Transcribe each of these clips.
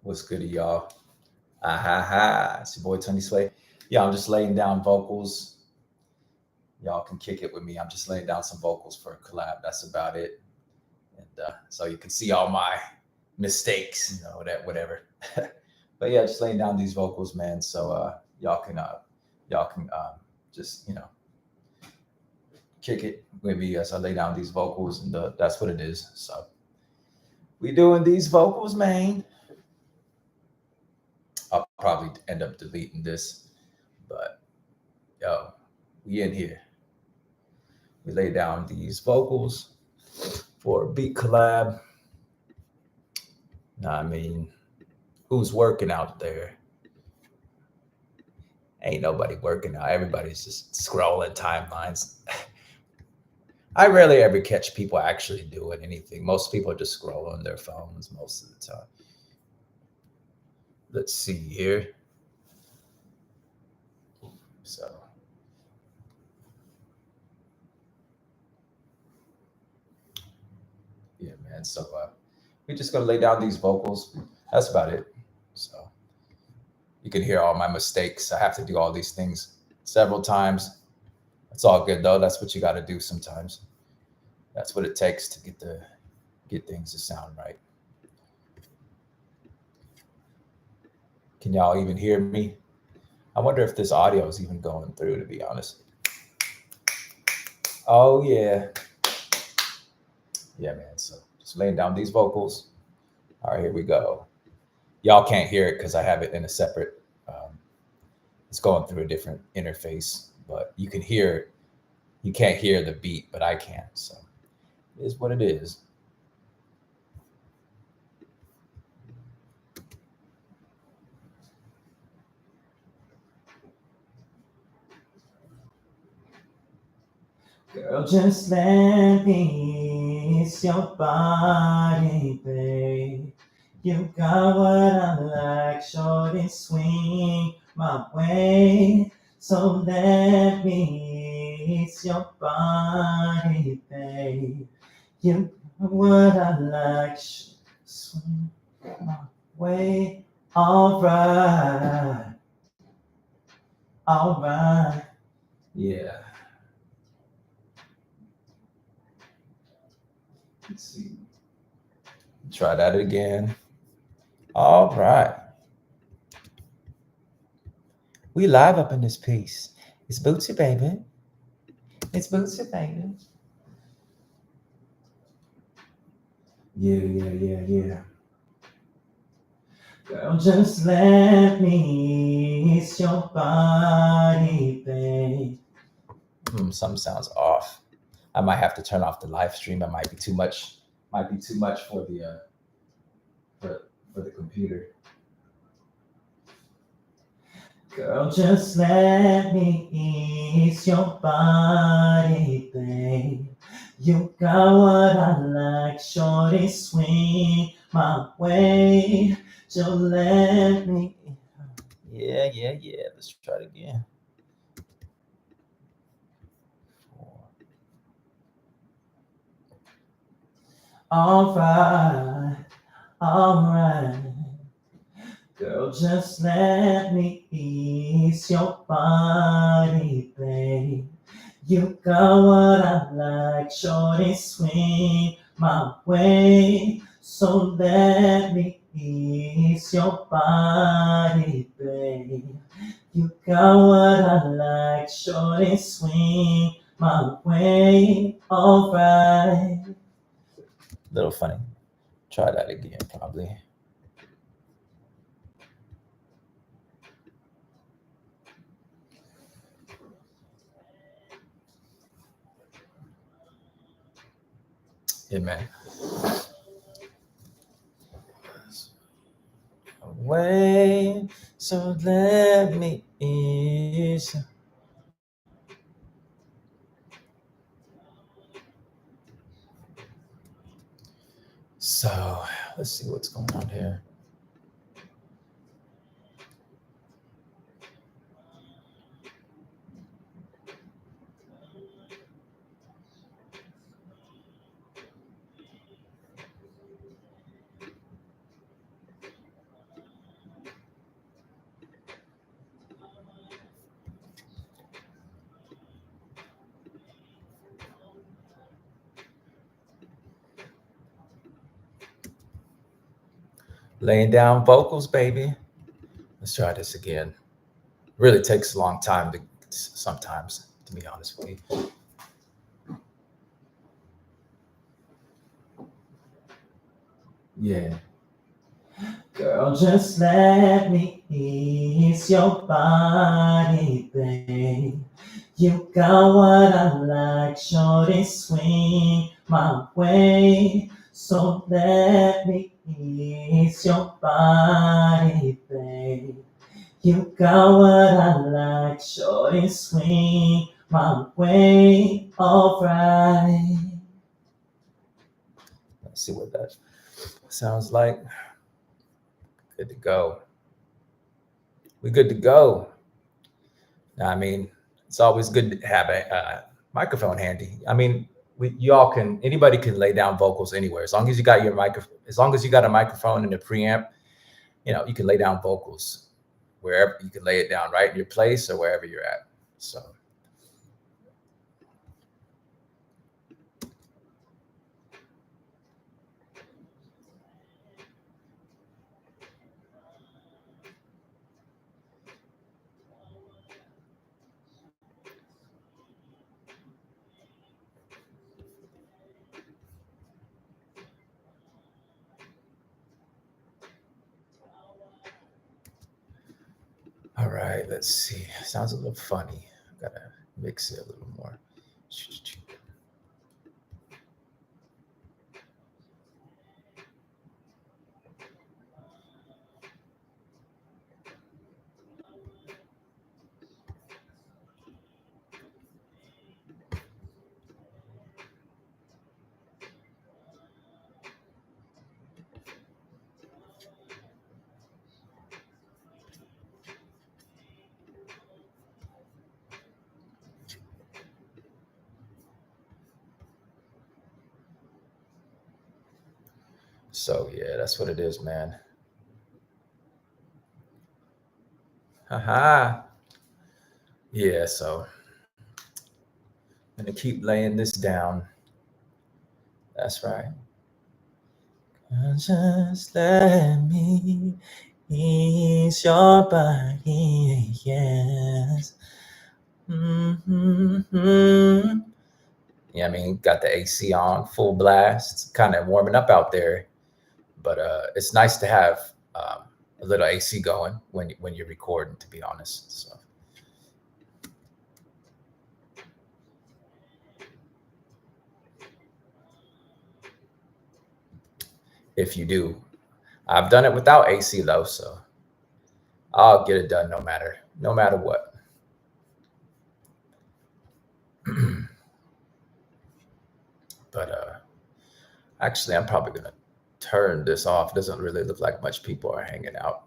What's good, y'all? Ah ha ha! It's your boy Tony Sway. Yeah, I'm just laying down vocals. Y'all can kick it with me. I'm just laying down some vocals for a collab. That's about it. And so you can see all my mistakes, whatever. But yeah, just laying down these vocals, man. So y'all can just kick it with me as I lay down these vocals, and that's what it is. So we doing these vocals, man. I'll probably end up deleting this, but yo, we in here. We lay down these vocals for a beat collab. I mean, who's working out there? Ain't nobody working out. Everybody's just scrolling timelines. I rarely ever catch people actually doing anything. Most people just scroll on their phones most of the time. Let's see here. So yeah, man. So we're just gonna lay down these vocals. That's about it. So you can hear all my mistakes. I have to do all these things several times. It's all good though. That's what you got to do sometimes. That's what it takes to get things to sound right. Can y'all even hear me? I wonder if this audio is even going through, to be honest. Oh yeah. Yeah, man. So just laying down these vocals. All right, here we go. Y'all can't hear it because I have it in a separate, it's going through a different interface, but you can hear it. You can't hear the beat, but I can. So it is what it is. Girl, just let me ease your body, babe. You got what I like, shorty, swing my way. So let me ease your body, babe. You got what I like, swing my way. All right, all right, yeah. Let's see. Try that again. All right. We live up in this piece. It's Bootsy, baby. It's Bootsy, baby. Yeah. Girl, just let me ease your body, babe. Some sounds off. I might have to turn off the live stream. It might be too much. Might be too much for the computer. Girl, just let me ease your body, babe. You got what I like, shorty, swing my way. Just let me. Yeah. Let's try it again. All right. Girl, just let me ease your body, babe. You got what I like, shorty, swing my way. So let me ease your body, babe. You got what I like, shorty, swing my way. All right. Little funny. Try that again, probably. Yeah, man. Away, so let me ease. So let's see what's going on here. Laying down vocals, baby. Let's try this again. Really takes a long time to sometimes, to be honest with you. Yeah. Girl, just let me ease your body, babe. You got what I like, shorty, swing my way. So let me ease your body, babe. You got what I like, shorty, swing my way. Alright. Let's see what that sounds like. Good to go. We good to go. I mean, it's always good to have a microphone handy. I mean, y'all can, anybody can lay down vocals anywhere as long as you got your microphone. As long as you got a microphone and a preamp, you can lay down vocals wherever. You can lay it down right in your place or wherever you're at. So. All right, let's see. Sounds a little funny. Gotta mix it a little more. So yeah, that's what it is, man. Haha. Yeah, so I'm gonna keep laying this down. That's right. Just let me ease your body, yes. Mm-hmm. Yeah, I mean, got the AC on full blast. It's kind of warming up out there, but it's nice to have a little AC going when you're recording. To be honest, so. If you do, I've done it without AC though, so I'll get it done no matter what. But actually, I'm probably gonna turn this off. Doesn't really look like much people are hanging out.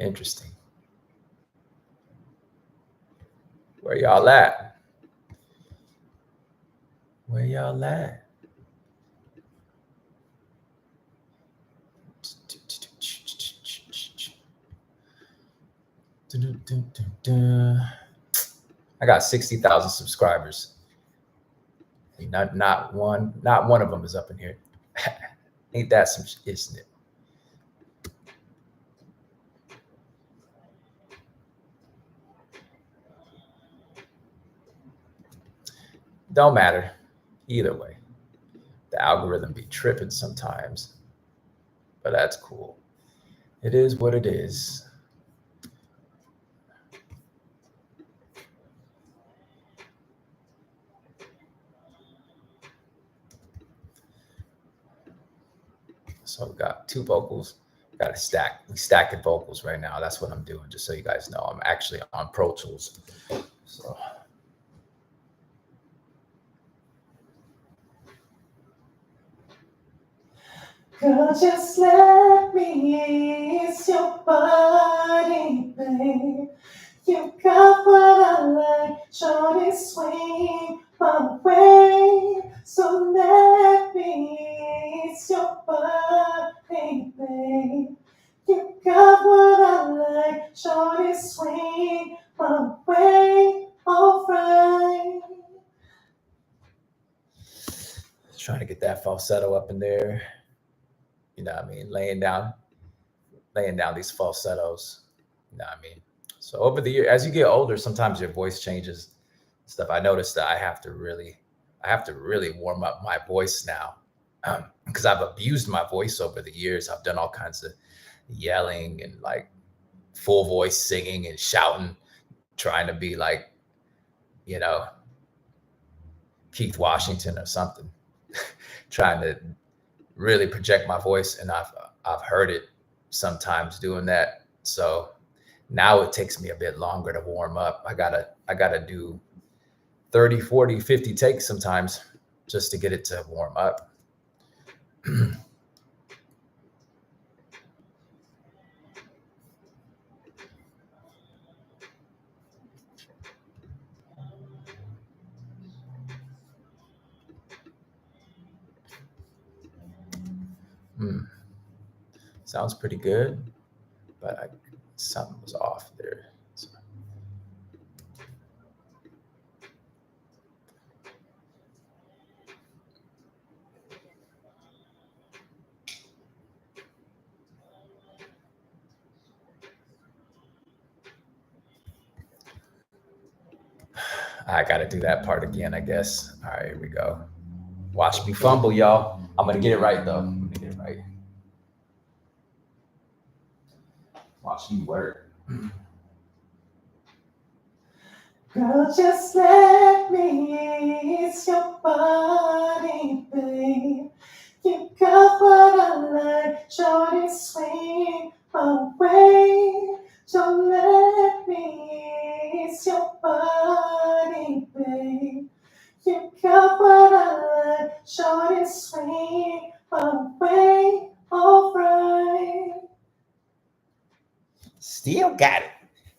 Interesting. Where y'all at? Where y'all at? I got 60,000 subscribers. Not one of them is up in here. Ain't that some, isn't it? Don't matter. Either way, the algorithm be tripping sometimes, but that's cool. It is what it is. So we got two vocals. Got a stack. We stacking vocals right now. That's what I'm doing. Just so you guys know, I'm actually on Pro Tools. So. Girl, just let me ease your body, babe. You got what I like, shorty, swing my way. So let me ease your body, babe. You got what I like, shorty, swing my way. Alright. Trying to get that falsetto up in there. You know what I mean? Laying down these falsettos. You know what I mean? So over the year, as you get older, sometimes your voice changes. Stuff. I noticed that I have to really warm up my voice now, because I've abused my voice over the years. I've done all kinds of yelling and like full voice singing and shouting, trying to be like, you know, Keith Washington or something, trying to really project my voice. And I've heard it sometimes doing that. So now it takes me a bit longer to warm up. I gotta do 30, 40, 50 takes sometimes just to get it to warm up. Sounds pretty good, but something was off there. So. I got to do that part again, I guess. All right, here we go. Watch me fumble, y'all. I'm going to get it right, though. I'm going to get it right. Watch me work. Girl, just let me ease your body, babe. You got what I like, short and sweet, away. Don't let me ease your body, babe. You got what I like, short and sweet, away, alright. Still got it.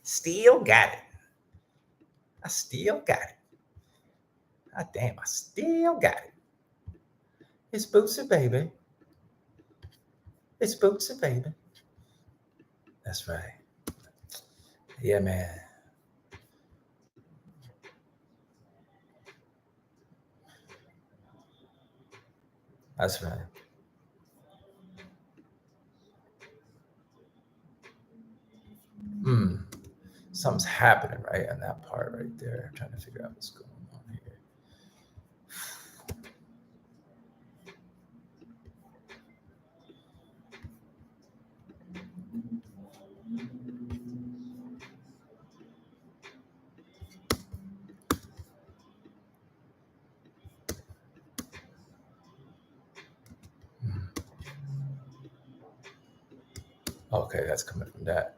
Still got it. I still got it. God damn, I still got it. It's Bootsy, baby. It's Bootsy, baby. That's right. Yeah, man. That's right. Something's happening right on that part right there. I'm trying to figure out what's going on here. Okay, that's coming from that.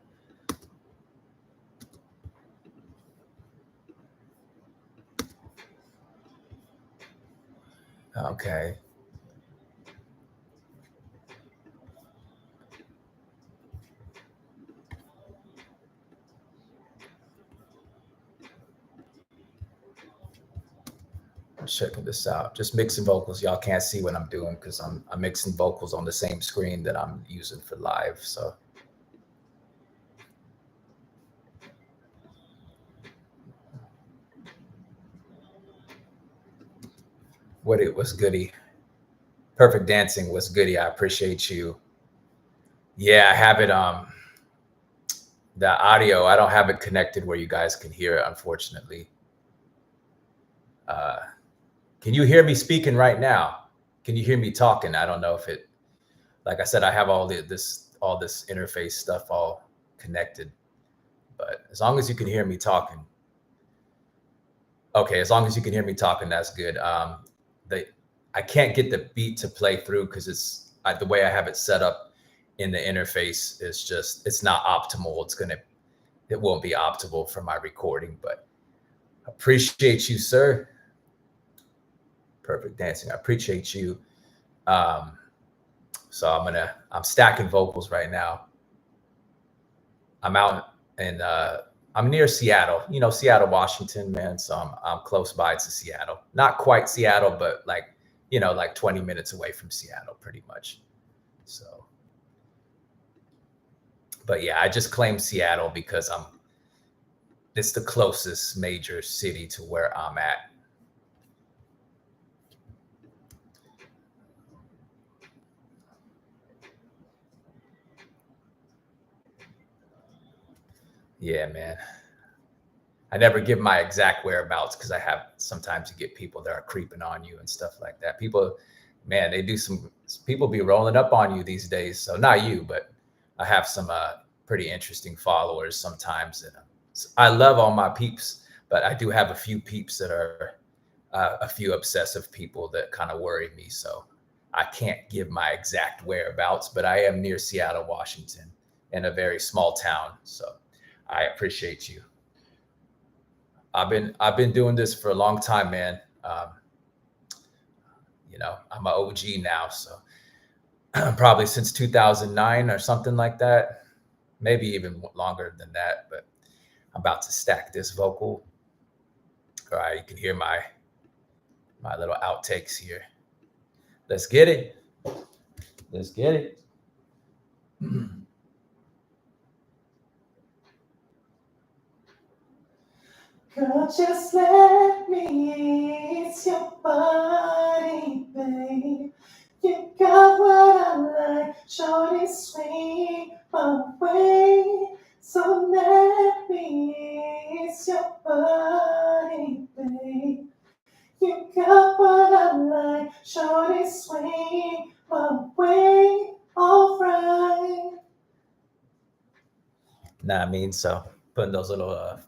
Okay. I'm checking this out. Just mixing vocals. Y'all can't see what I'm doing because I'm mixing vocals on the same screen that I'm using for live. So what it was goody. Perfect Dancing was goody. I appreciate you. Yeah, I have it. The audio, I don't have it connected where you guys can hear it, unfortunately. Can you hear me speaking right now? Can you hear me talking? I don't know if it, like I said, I have all this interface stuff all connected, but as long as you can hear me talking. Okay, as long as you can hear me talking, that's good. I can't get the beat to play through because the way I have it set up in the interface is just, it's not optimal. It won't be optimal for my recording, but appreciate you, sir. Perfect Dancing. I appreciate you. So I'm stacking vocals right now. I'm out and I'm near Seattle, Seattle, Washington, man. So I'm close by to Seattle. Not quite Seattle, but like 20 minutes away from Seattle, pretty much. So, but yeah, I just claimed Seattle because it's the closest major city to where I'm at. Yeah, man. I never give my exact whereabouts because I have sometimes you get people that are creeping on you and stuff like that. People, man, they do some people be rolling up on you these days. So not you, but I have some pretty interesting followers sometimes. And I love all my peeps, but I do have a few peeps that are a few obsessive people that kind of worry me. So I can't give my exact whereabouts, but I am near Seattle, Washington, in a very small town. So I appreciate you. I've been doing this for a long time, man. I'm an OG now, so probably since 2009 or something like that, maybe even longer than that. But I'm about to stack this vocal. All right, you can hear my little outtakes here. Let's get it. Let's get it. Girl, just let me ease your body, babe. You got what I like, shorty sweet my way. So let me ease your body, babe. You got what I like, shorty sweet my way. All right. Nah, I mean, so putting those little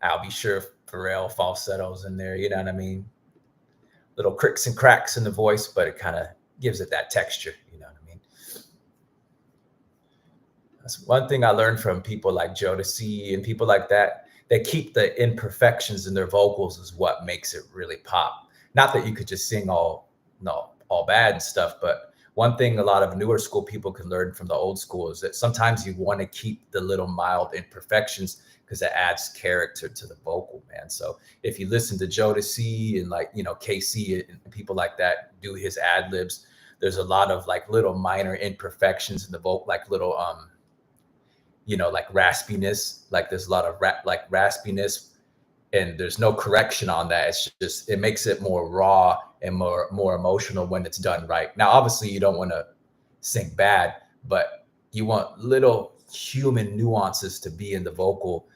I'll be sure Pharrell falsettos in there. You know what I mean? Little cricks and cracks in the voice, but it kind of gives it that texture. You know what I mean? That's one thing I learned from people like Jodeci and people like that. They keep the imperfections in their vocals is what makes it really pop. Not that you could just sing all no all bad and stuff, but one thing a lot of newer school people can learn from the old school is that sometimes you want to keep the little mild imperfections because it adds character to the vocal, man. So if you listen to Jodeci and like KC and people like that do his ad libs, there's a lot of like little minor imperfections in the vocal, like little like raspiness. Like there's a lot of like raspiness, and there's no correction on that. It's just it makes it more raw and more emotional when it's done right. Now, obviously, you don't want to sing bad, but you want little human nuances to be in the vocal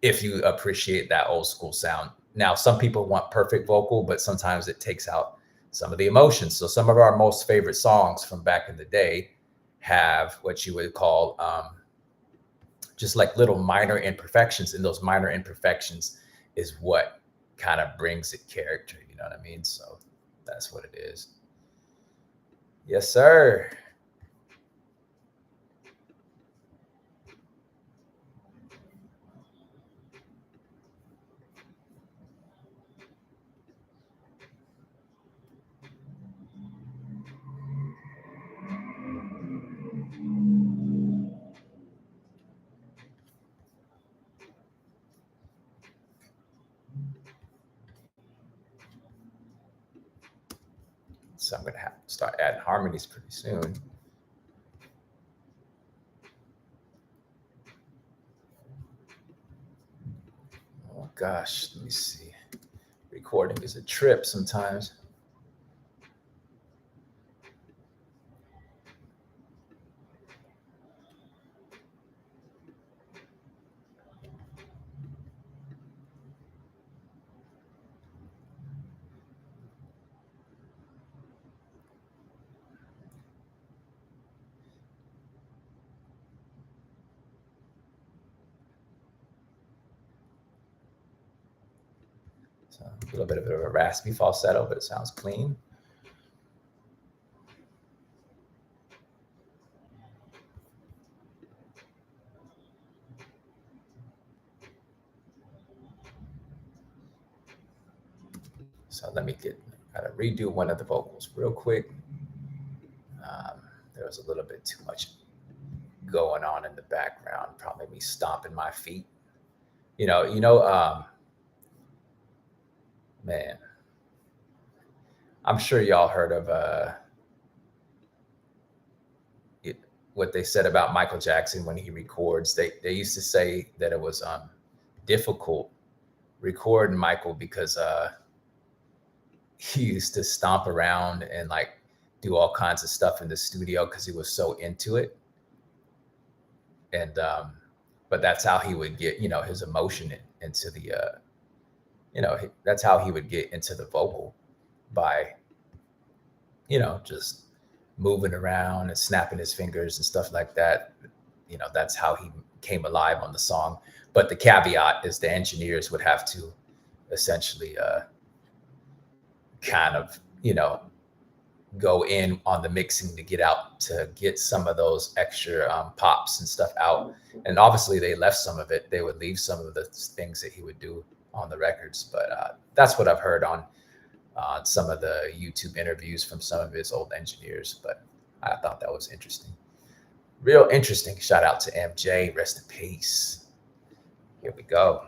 if you appreciate that old school sound. Now, some people want perfect vocal, but sometimes it takes out some of the emotions. So some of our most favorite songs from back in the day have what you would call just like little minor imperfections, and those minor imperfections is what kind of brings it character. You know what I mean? So that's what it is. Yes, sir. So I'm gonna have to start adding harmonies pretty soon. Oh gosh, let me see. Recording is a trip sometimes. So a little bit of a raspy falsetto, but it sounds clean. So let me gotta redo one of the vocals real quick. There was a little bit too much going on in the background, probably me stomping my feet. Man, I'm sure y'all heard of what they said about Michael Jackson when he records. They used to say that it was difficult recording Michael because he used to stomp around and like do all kinds of stuff in the studio because he was so into it. and but that's how he would get his emotion into the that's how he would get into the vocal by just moving around and snapping his fingers and stuff like that. That's how he came alive on the song. But the caveat is the engineers would have to essentially kind of go in on the mixing to get some of those extra pops and stuff out. And obviously they left some of it. They would leave some of the things that he would do on the records. But that's what I've heard on some of the YouTube interviews from some of his old engineers. But I thought that was interesting. Real interesting. Shout out to MJ. Rest in peace. Here we go.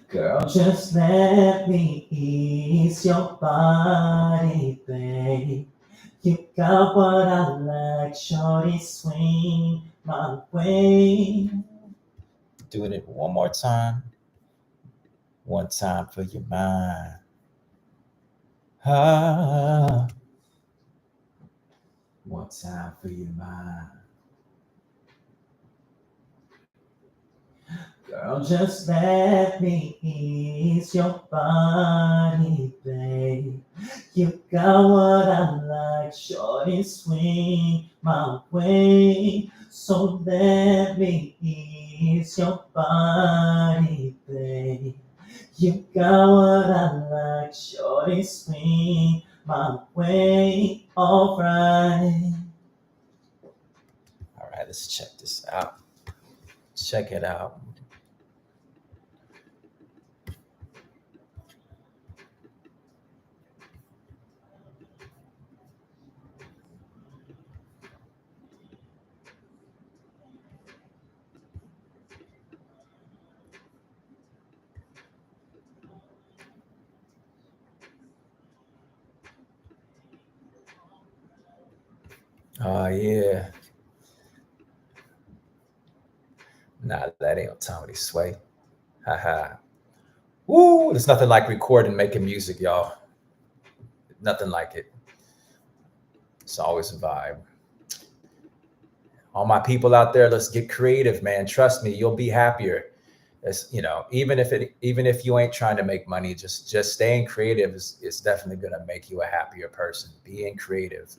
Girl, just let me ease your body, babe. You got what I like, shorty, swing my way. Doing it one more time. One time for your mind. Ah. One time for your mind. Girl, just let me ease your body, babe. You got what I like, shorty, swing my way. So let me ease your body, babe. You got what I like, shorty, swing my way. All right. All right, let's check this out. Check it out. Oh, yeah. Nah, that ain't Tommy Sway. Haha. Woo! There's nothing like recording, making music, y'all. Nothing like it. It's always a vibe. All my people out there, let's get creative, man. Trust me, you'll be happier. It's, even if you ain't trying to make money, just staying creative is definitely gonna make you a happier person. Being creative,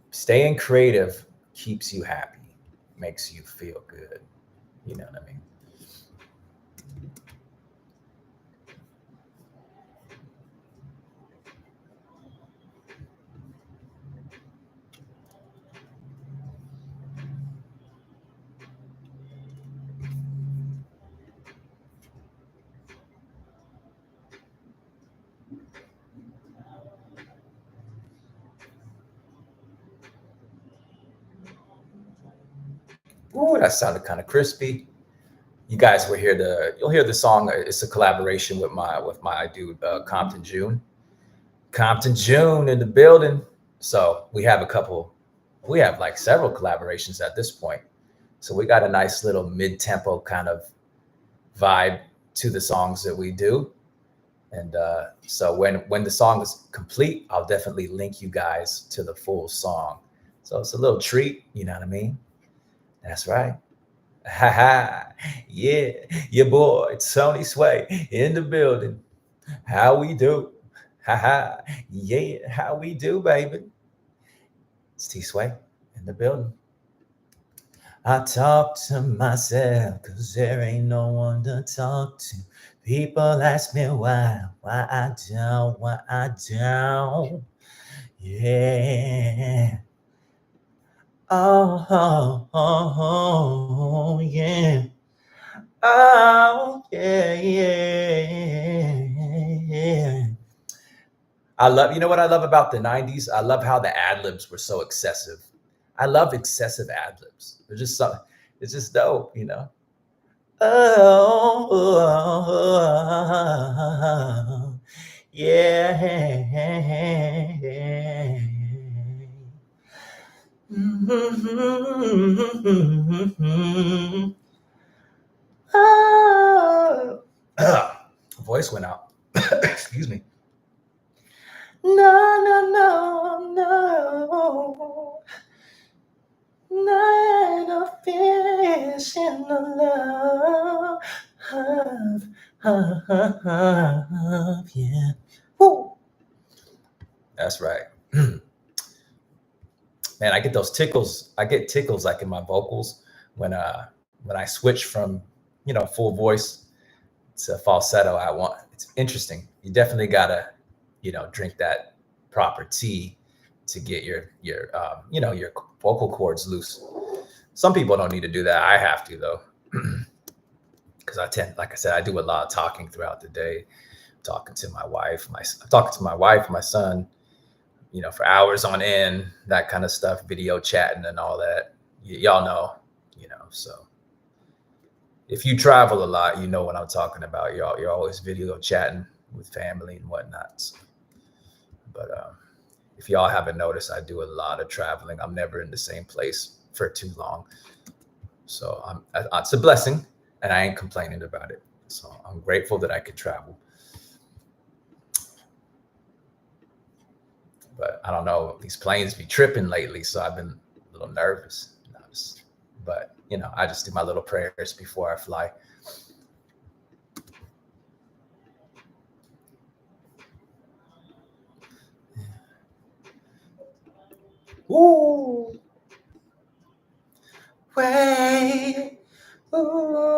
staying creative keeps you happy, makes you feel good. You know what I mean? Ooh, that sounded kind of crispy. You guys will you'll hear the song. It's a collaboration with my dude Compton June. Compton June in the building. So we have like several collaborations at this point. So we got a nice little mid-tempo kind of vibe to the songs that we do. And so when the song is complete, I'll definitely link you guys to the full song. So it's a little treat, you know what I mean? That's right. Ha yeah, your boy Tony Sway in the building. How we do? Yeah, how we do, baby? It's T Sway in the building. I talk to myself cause there ain't no one to talk to. People ask me why I don't. Yeah. Oh, yeah. Oh, yeah. You know what I love about the 90s? I love how the ad libs were so excessive. I love excessive ad libs. It's just dope, Oh, yeah. Oh. Voice went out. Excuse me. No, no, no, no. Not a fish in the love, yeah. Woo. That's right. Man, I get those tickles. I get tickles like in my vocals when I switch from full voice to falsetto. It's interesting. You definitely gotta drink that proper tea to get your vocal cords loose. Some people don't need to do that. I have to though, because like I said, I do a lot of talking throughout the day, talking to my wife, my son, for hours on end, that kind of stuff, video chatting and all that. Y'all know, so if you travel a lot, you know what I'm talking about. You're always video chatting with family and whatnot. So, but if y'all haven't noticed, I do a lot of traveling. I'm never in the same place for too long. So it's a blessing, and I ain't complaining about it. So I'm grateful that I could travel. But I don't know, these planes be tripping lately, so I've been a little nervous. But I just do my little prayers before I fly. Ooh. Way. Ooh.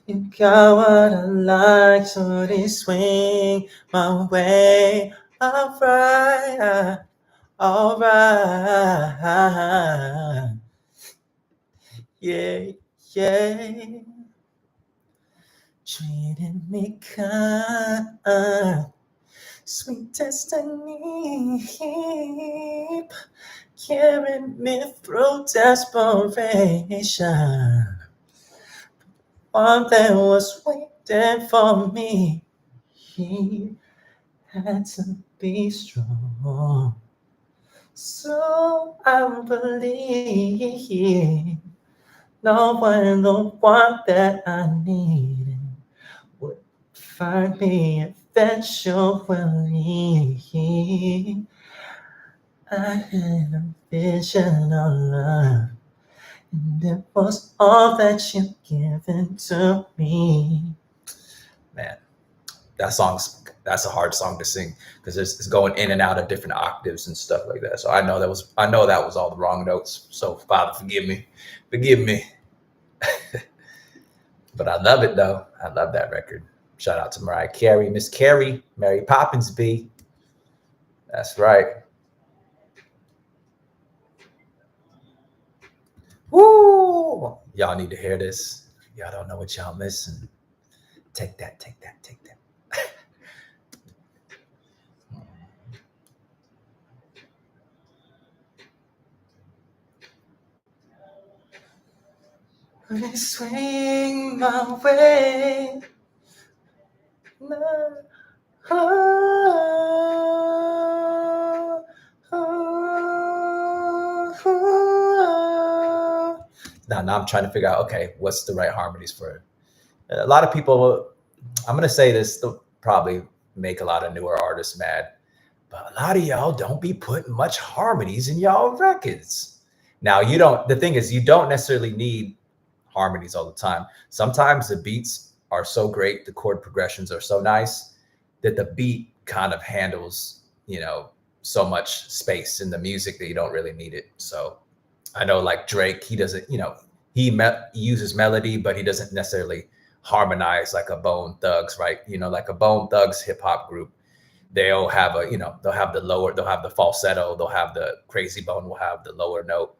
You got what I like, so they swing my way. Alright. Yeah, yeah. Treating me kind, sweet destiny, carrying me through desperation. One that was waiting for me, he had to be strong. So I believe no one, the one that I needed would find me eventually. I had a vision of love, and it was all that you've given to me. Man, that's a hard song to sing because it's going in and out of different octaves and stuff like that. So I know that was all the wrong notes. So Father, forgive me. But I love it though. I love that record. Shout out to Mariah Carey, Miss Carey, Mary Poppins B. That's right. Woo! Y'all need to hear this. Y'all don't know what y'all missing. Take that. They swing my way. Now I'm trying to figure out, okay, what's the right harmonies for it? A lot of people, I'm going to say this, they'll probably make a lot of newer artists mad, but a lot of y'all don't be putting much harmonies in y'all records. Now, the thing is, you don't necessarily need harmonies all the time. Sometimes the beats are so great, the chord progressions are so nice that the beat kind of handles, so much space in the music that you don't really need it. So I know like Drake, he doesn't, he uses melody, but he doesn't necessarily harmonize like a Bone Thugs, right? Like a Bone Thugs hip hop group. They'll have they'll have the falsetto, they'll have the Crazy Bone will have the lower note.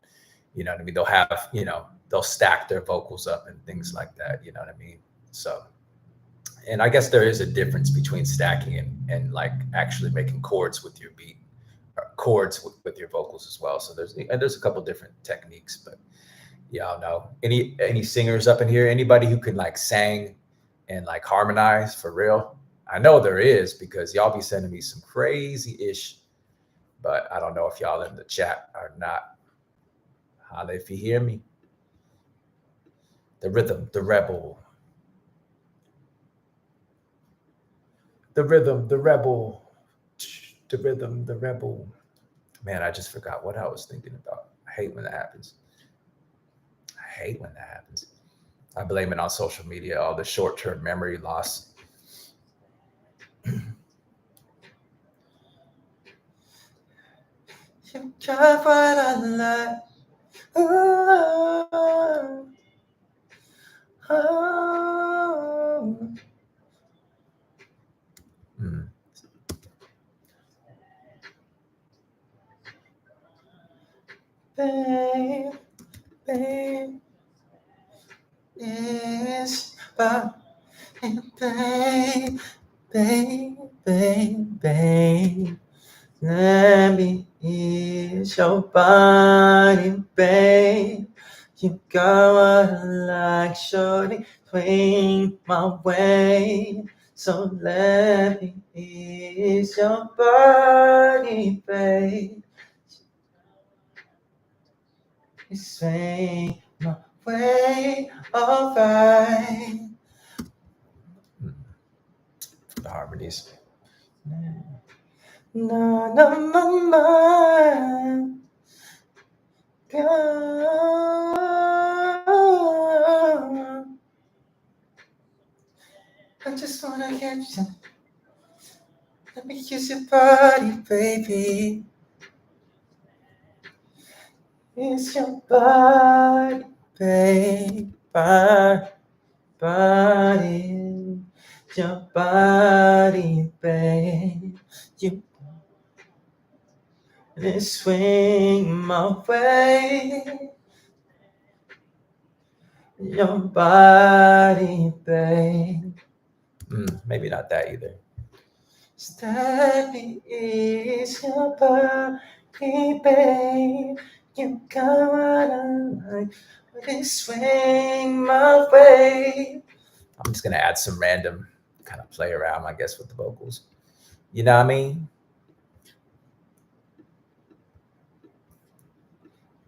You know what I mean? They'll have, they'll stack their vocals up and things like that. You know what I mean? So, and I guess there is a difference between stacking and like actually making chords with your beat, or chords with your vocals as well. So there's a couple different techniques, but y'all know any singers up in here, anybody who can like sing and like harmonize for real? I know there is because y'all be sending me some crazy ish, but I don't know if y'all in the chat or not. Holla if you hear me. The rhythm, the rebel, The rhythm, the rebel, the rhythm, the rebel. Man, I just forgot what I was thinking about. I hate when that happens. I hate when that happens. I blame it on social media, all the short-term memory loss. You got what I like. Oh, oh. Mm. Babe, babe, yes, but babe, babe, babe, babe. Let me ease your body, babe. You got what I like, shorty, swing my way. So let me ease your body, babe. You swing my way, alright. The harmonies. None of my mind. Gone. I just wanna get you. Let me kiss your body, baby. It's your body, baby. Body. Your body, babe. You swing my way. Your body, babe. Maybe not that either. Steady is your body, babe. You got what I like. But swing my way. I'm just gonna add some random kind of play around, I guess, with the vocals. You know what I mean?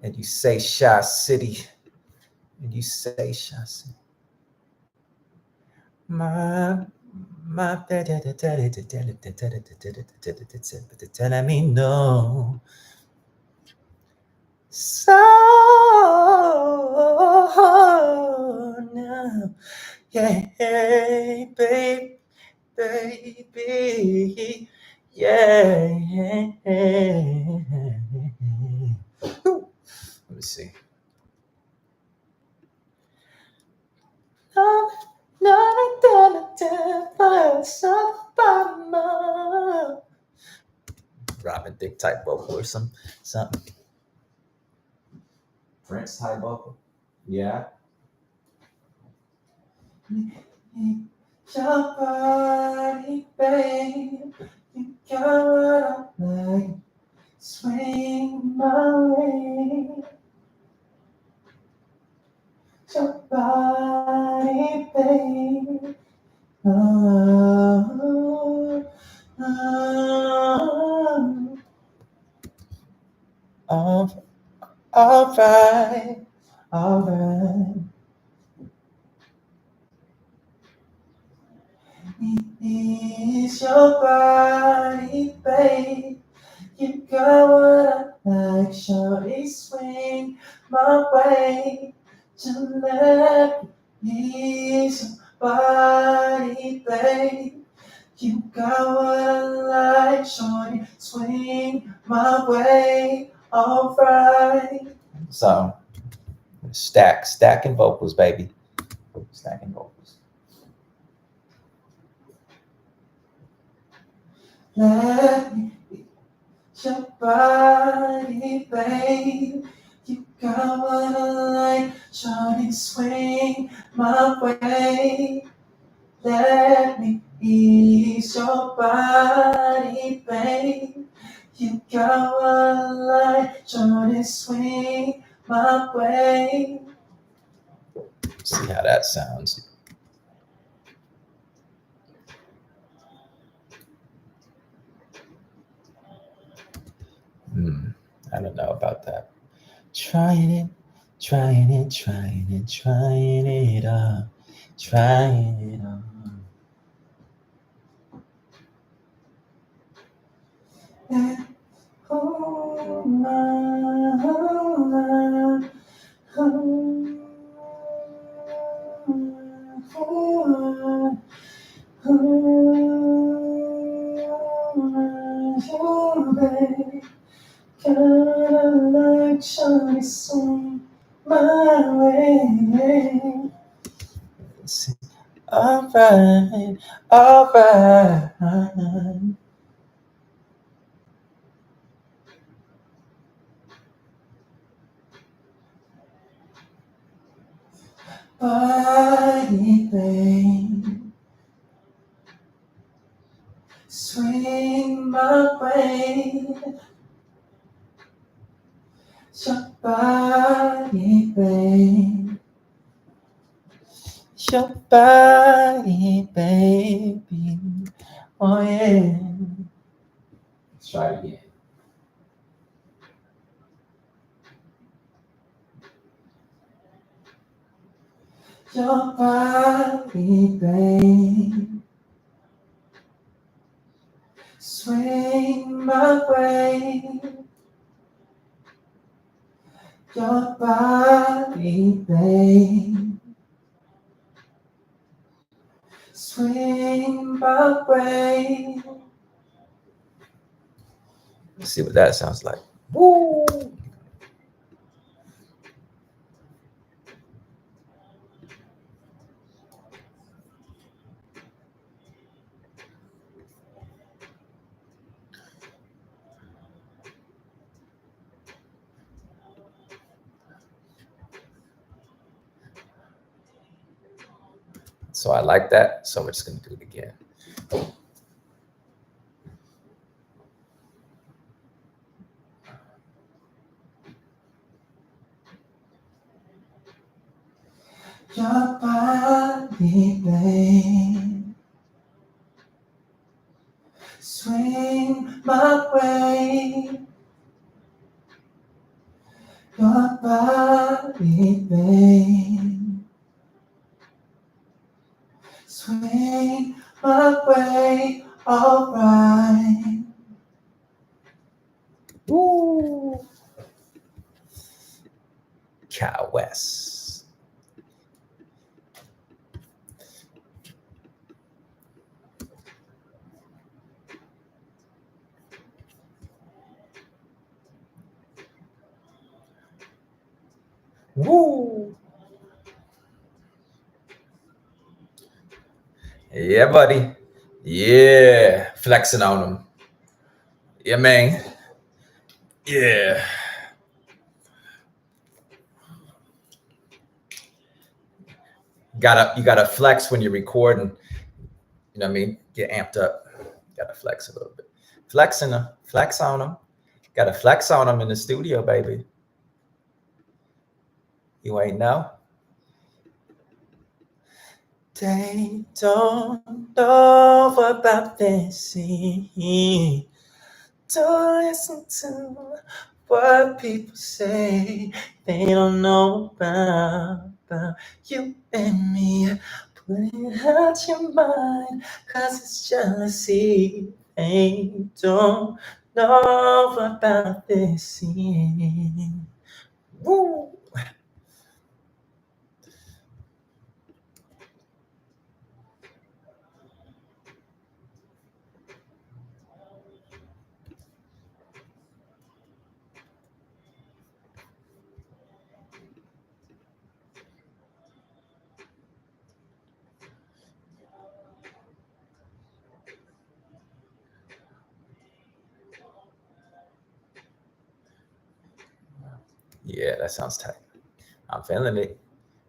And you say Shy City. And you say Shy City. My telling me no. So now, yeah, baby, baby, yeah. Let me see. Robin Thicke type vocal or something. Prince type vocal. Yeah. Your body, babe, you got what I like. Swing my way. Your body, babe. Oh, oh, oh. Alright, alright. It's your body, babe. You got what I like, shorty, swing my way. To let me ease your body, babe. You got what I like, shorty, swing my way, alright. So, stacking vocals, baby. Stacking vocals. Let me your body, babe. You got what I like, shorty, swing my way. Let me ease your body, babe. You got what I like, shorty, swing my way. See how that sounds. I don't know about that. Trying it up. Trying it on. Oh, my, oh, my, oh, oh, babe. Kinda like Johnny swing my way. Alright, alright. Body, babe, swing my way. Your body, babe. Your body, baby. Oh yeah. Let's try it again. Your body, babe. Swing my way. Your body, babe. Swing my way. Let's see what that sounds like. Woo! So I like that. So we're just going to do it again. Your body, babe. Swing my way. Your body, babe. Swing my way. Alright. Woo! Cal West. Woo! Yeah, buddy. Yeah, flexing on them. Yeah, man. Yeah. You gotta flex when you're recording. You know what I mean? Get amped up. Gotta flex a little bit. Flex on them. Gotta flex on them in the studio, baby. You ain't know. They don't know about this. Don't listen to what people say. They don't know about you and me. Put it out your mind, cause it's jealousy. They don't know about this. Woo! Yeah, that sounds tight. I'm feeling it.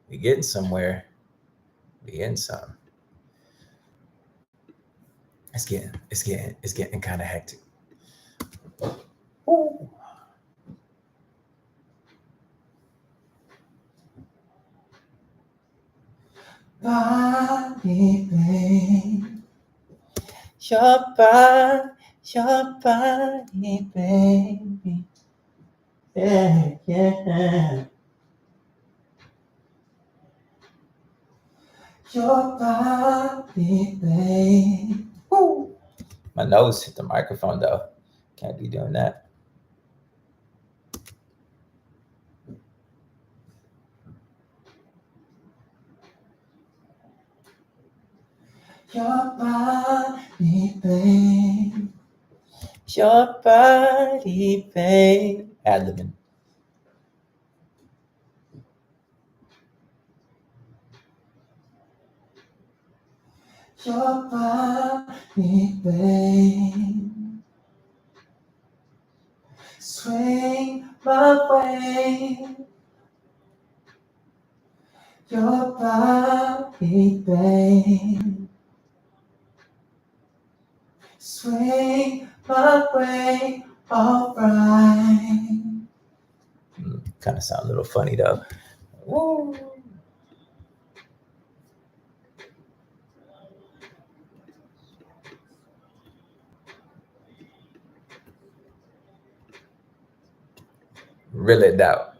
We getting somewhere. We getting some. It's getting kind of hectic. Ooh. Body, babe. Your body, baby. Yeah, yeah. Your body, babe. Woo. My nose hit the microphone though. Can't be doing that. Your body, babe. Your body, babe. Ad-libbing. Your body, babe. Swing my way. Your body, babe. Swing my way, alright. Kind of sound a little funny though. Woo. Really doubt.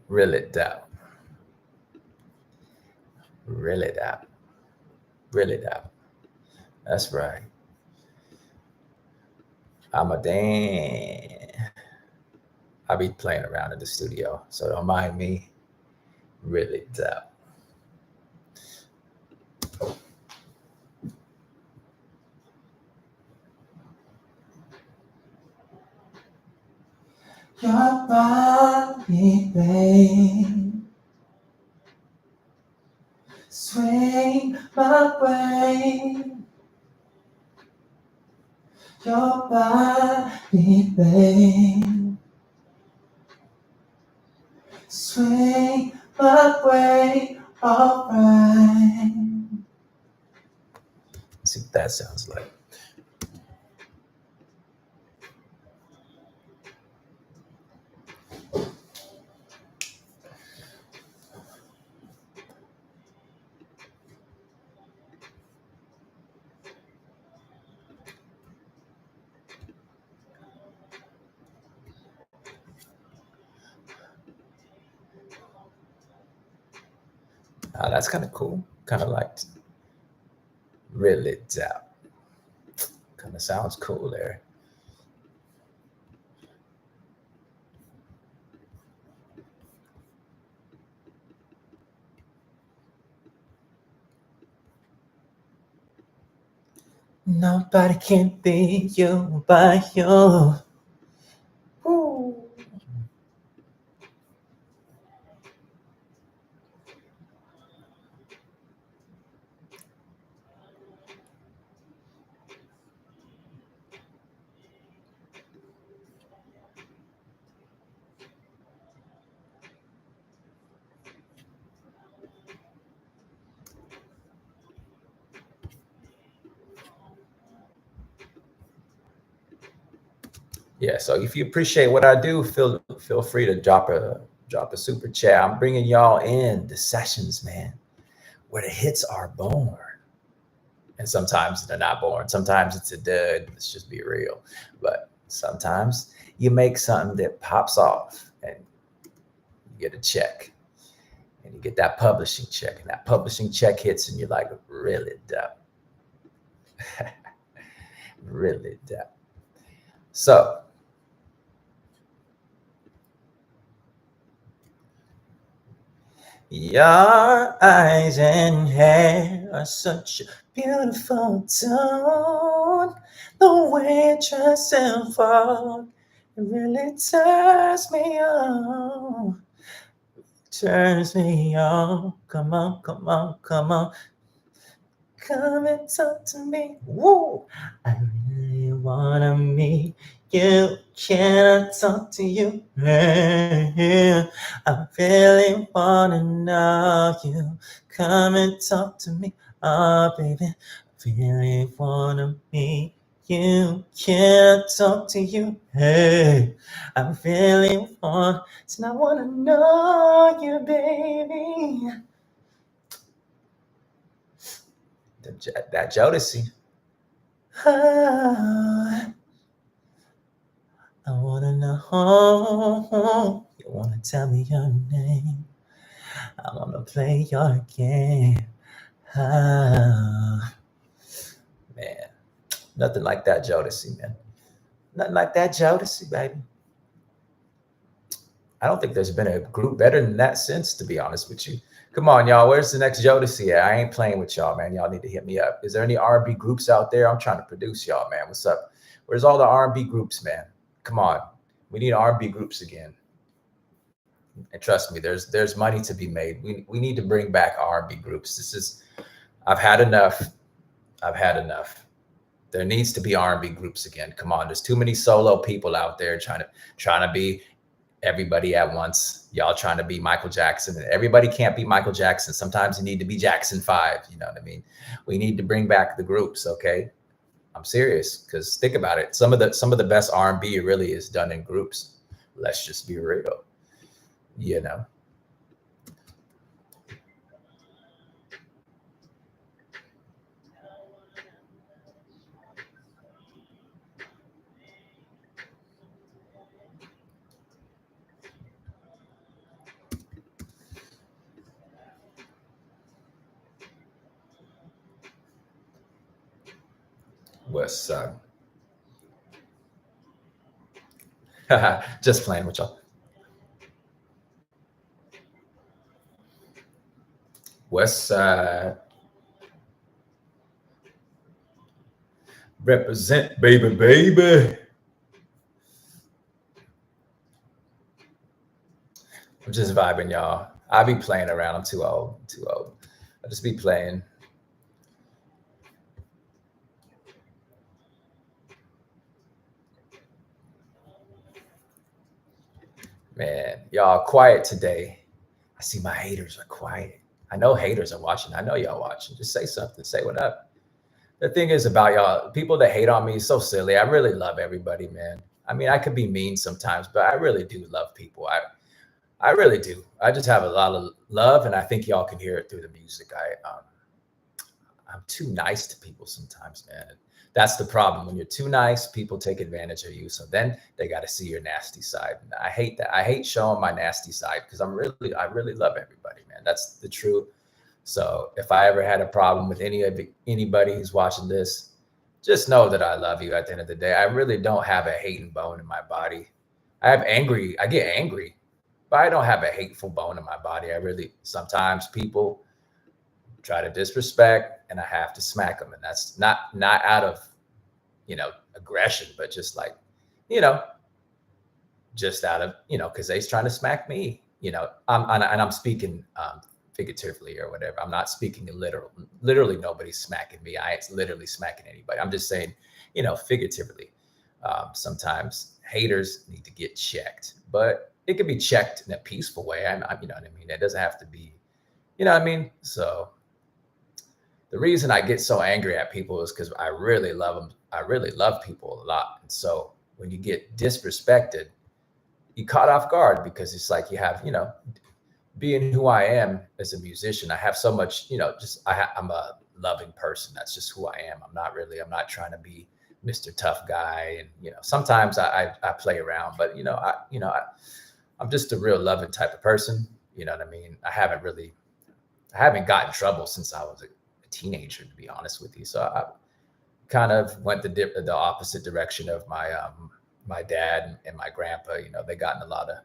Really doubt. Really doubt. Really doubt. That's right. I'm a damn. I be playing around in the studio, so don't mind me. Really doubt. Your body, babe. Swing my way. Your body, babe. Swing my way, alright. See what that sounds like. That's kind of cool. Kind of like really doubt. Kind of sounds cool there. Nobody can be you but you. Woo. Yeah. So if you appreciate what I do, feel free to drop a super chat. I'm bringing y'all in the sessions, man, where the hits are born. And sometimes they're not born. Sometimes it's a dud. Let's just be real. But sometimes you make something that pops off and you get a check. And you get that publishing check. And that publishing check hits and you're like, really dumb. Really dumb. So Your eyes and hair are such a beautiful tone. The way you dress and walk, it really turns me on. Turns me on. Come on, come on, come on. Come and talk to me. Woo! I really wanna meet you. Can I talk to you? Yeah. I really wanna know you. Come and talk to me. Oh, baby. I really wanna meet you. Can I talk to you? Hey, I really want to. I wanna know you, baby. that Jodeci. I wanna know You wanna tell me your name? I wanna play your game. Ah, man, nothing like that Jodeci, man. Nothing like that Jodeci, baby. I don't think there's been a group better than that since, to be honest with you. Come on, y'all. Where's the next Jodeci at? I ain't playing with y'all, man. Y'all need to hit me up. Is there any R&B groups out there? I'm trying to produce y'all, man. What's up? Where's all the R&B groups, man? Come on. We need R&B groups again. And trust me, there's money to be made. We need to bring back R&B groups. I've had enough. I've had enough. There needs to be R&B groups again. Come on, there's too many solo people out there trying to be everybody at once. Y'all trying to be Michael Jackson, and everybody can't be Michael Jackson. Sometimes you need to be Jackson 5. You know what I mean? We need to bring back the groups. Okay, I'm serious, because think about it. Some of the best R&B really is done in groups. Let's just be real. You know. West Side. Just playing with y'all. West Side. Represent, baby, baby. I'm just vibing, y'all. I be playing around. I'm too old. I'm too old. I just be playing. Man, y'all quiet today. I see my haters are quiet. I know haters are watching. I know y'all watching. Just say something. Say what up. The thing is about y'all, people that hate on me is so silly. I really love everybody, man. I mean, I could be mean sometimes, but I really do love people. I really do. I just have a lot of love, and I think y'all can hear it through the music. I'm too nice to people sometimes, man. And that's the problem. When you're too nice, people take advantage of you. So then they got to see your nasty side. And I hate that. I hate showing my nasty side, because I really love everybody, man. That's the truth. So if I ever had a problem with anybody who's watching this, just know that I love you at the end of the day. I really don't have a hating bone in my body. I get angry, but I don't have a hateful bone in my body. I really, sometimes people try to disrespect and I have to smack them. And that's not out of, aggression, but just like, just out of, because they's trying to smack me, I'm speaking figuratively or whatever. I'm not speaking literally nobody's smacking me. I ain't literally smacking anybody. I'm just saying, figuratively. Sometimes haters need to get checked, but it can be checked in a peaceful way. You know what I mean? It doesn't have to be, you know what I mean? So the reason I get so angry at people is because I really love them. I really love people a lot. And so when you get disrespected, you caught off guard, because it's like you have, being who I am as a musician, I have so much, I'm a loving person. That's just who I am. I'm not trying to be Mr. Tough Guy. And, sometimes I play around, but, I'm just a real loving type of person. You know what I mean? I haven't gotten in trouble since I was a teenager, to be honest with you. So I kind of went the opposite direction of my dad and my grandpa. They got in a lot of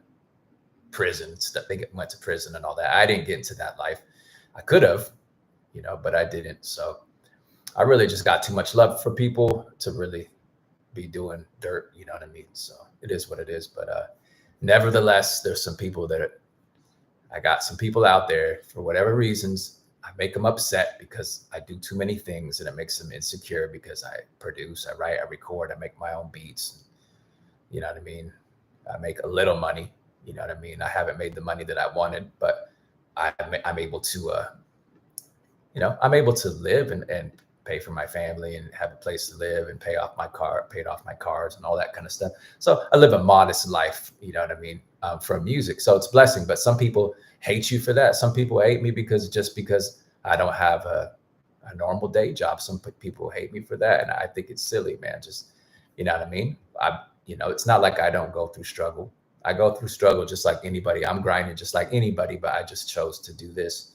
prison stuff. They went to prison and all that. I didn't get into that life. I could have, but I didn't. So I really just got too much love for people to really be doing dirt. You know what I mean? So it is what it is. But nevertheless, there's some people I got some people out there, for whatever reasons, I make them upset because I do too many things, and it makes them insecure because I produce, I write, I record, I make my own beats. You know what I mean? I make a little money. You know what I mean? I haven't made the money that I wanted, but I'm able to, I'm able to live and pay for my family and have a place to live and paid off my cars and all that kind of stuff. So I live a modest life, you know what I mean, from music. So it's a blessing. But some people hate you for that. Some people hate me because I don't have a normal day job. Some people hate me for that. And I think it's silly, man. Just, you know what I mean? It's not like I don't go through struggle. I go through struggle just like anybody. I'm grinding just like anybody, but I just chose to do this.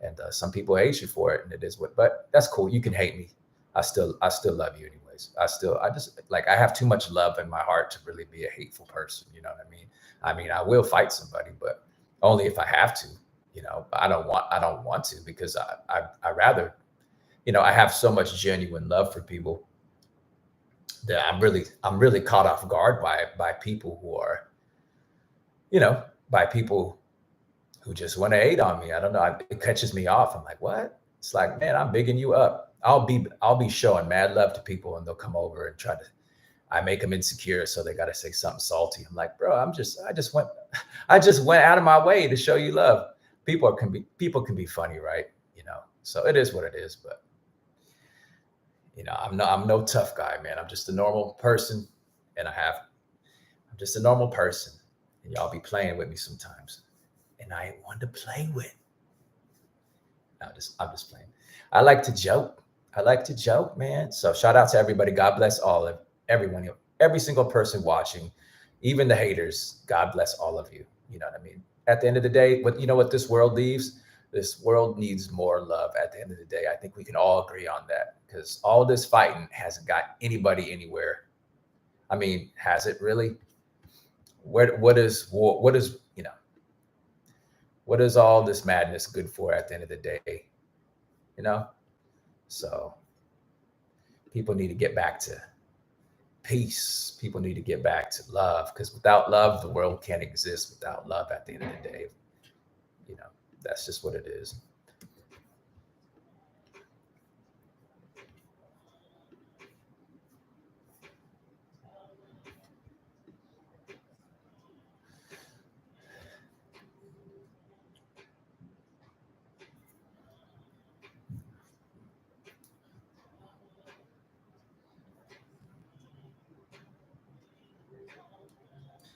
And some people hate you for it, and it is what. But that's cool. You can hate me. I still love you anyways. I just like I have too much love in my heart to really be a hateful person. You know what I mean? I mean, I will fight somebody, but only if I have to. But I don't want to because I rather, I have so much genuine love for people that I'm really caught off guard by people who are, by people who just want to hate on me. I don't know. It catches me off. I'm like, what? It's like, man, I'm bigging you up. I'll be showing mad love to people, and they'll come over and try to. I make them insecure, so they got to say something salty. I'm like, bro, I just went out of my way to show you love. People can be funny, right? So it is what it is. But I'm no tough guy, man. I'm just a normal person, and I'm just a normal person, and y'all be playing with me sometimes, and I ain't one to play with. No, I'm just playing. I like to joke. Man. So shout out to everybody. God bless all of everyone, every single person watching, even the haters. God bless all of you. You know what I mean? At the end of the day, what this world leaves? This world needs more love at the end of the day. I think we can all agree on that because all this fighting hasn't got anybody anywhere. I mean, has it really? What is all this madness good for at the end of the day? You know? So people need to get back to peace. People need to get back to love because without love, the world can't exist without love at the end of the day. You know, that's just what it is.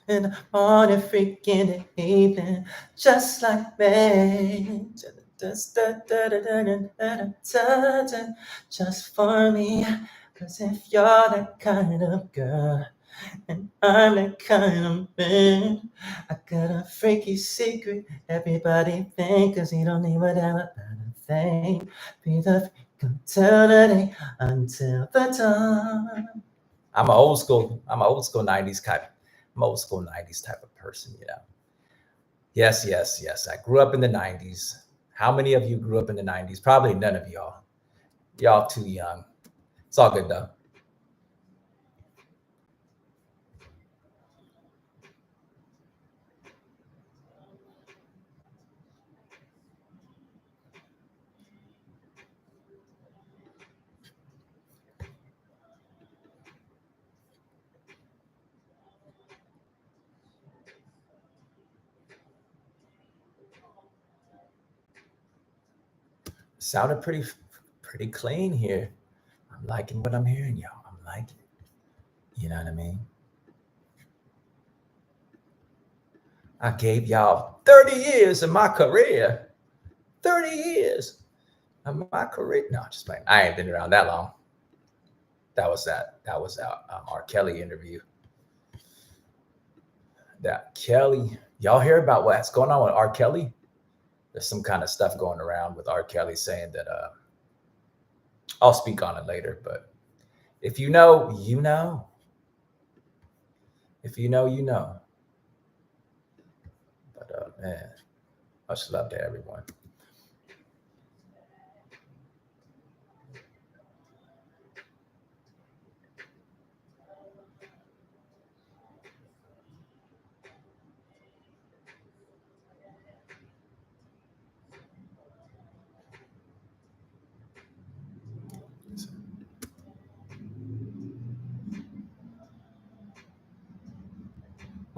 In the morning, freaking evening, just like me. Just for me, 'cause if you're that kind of girl, and I'm that kind of man, I got a freaky secret. Everybody think, 'cause you don't even have a thing. Be the freak until the day, until the dawn. I'm an old school 90s type. I'm old school 90s type of person. Yes, yes, yes. I grew up in the 90s. How many of you grew up in the 90s? Probably none of y'all. Y'all too young. It's all good though. Sounded pretty clean here. I'm liking what I'm hearing, y'all. I'm liking it. You know what I mean? I gave y'all 30 years of my career. 30 years of my career. No, just playing. I ain't been around that long. That was that R. Kelly interview. That Kelly, y'all hear about what's going on with R. Kelly? There's some kind of stuff going around with R. Kelly saying that I'll speak on it later, but if you know, you know. If you know, you know. But man, much love to everyone.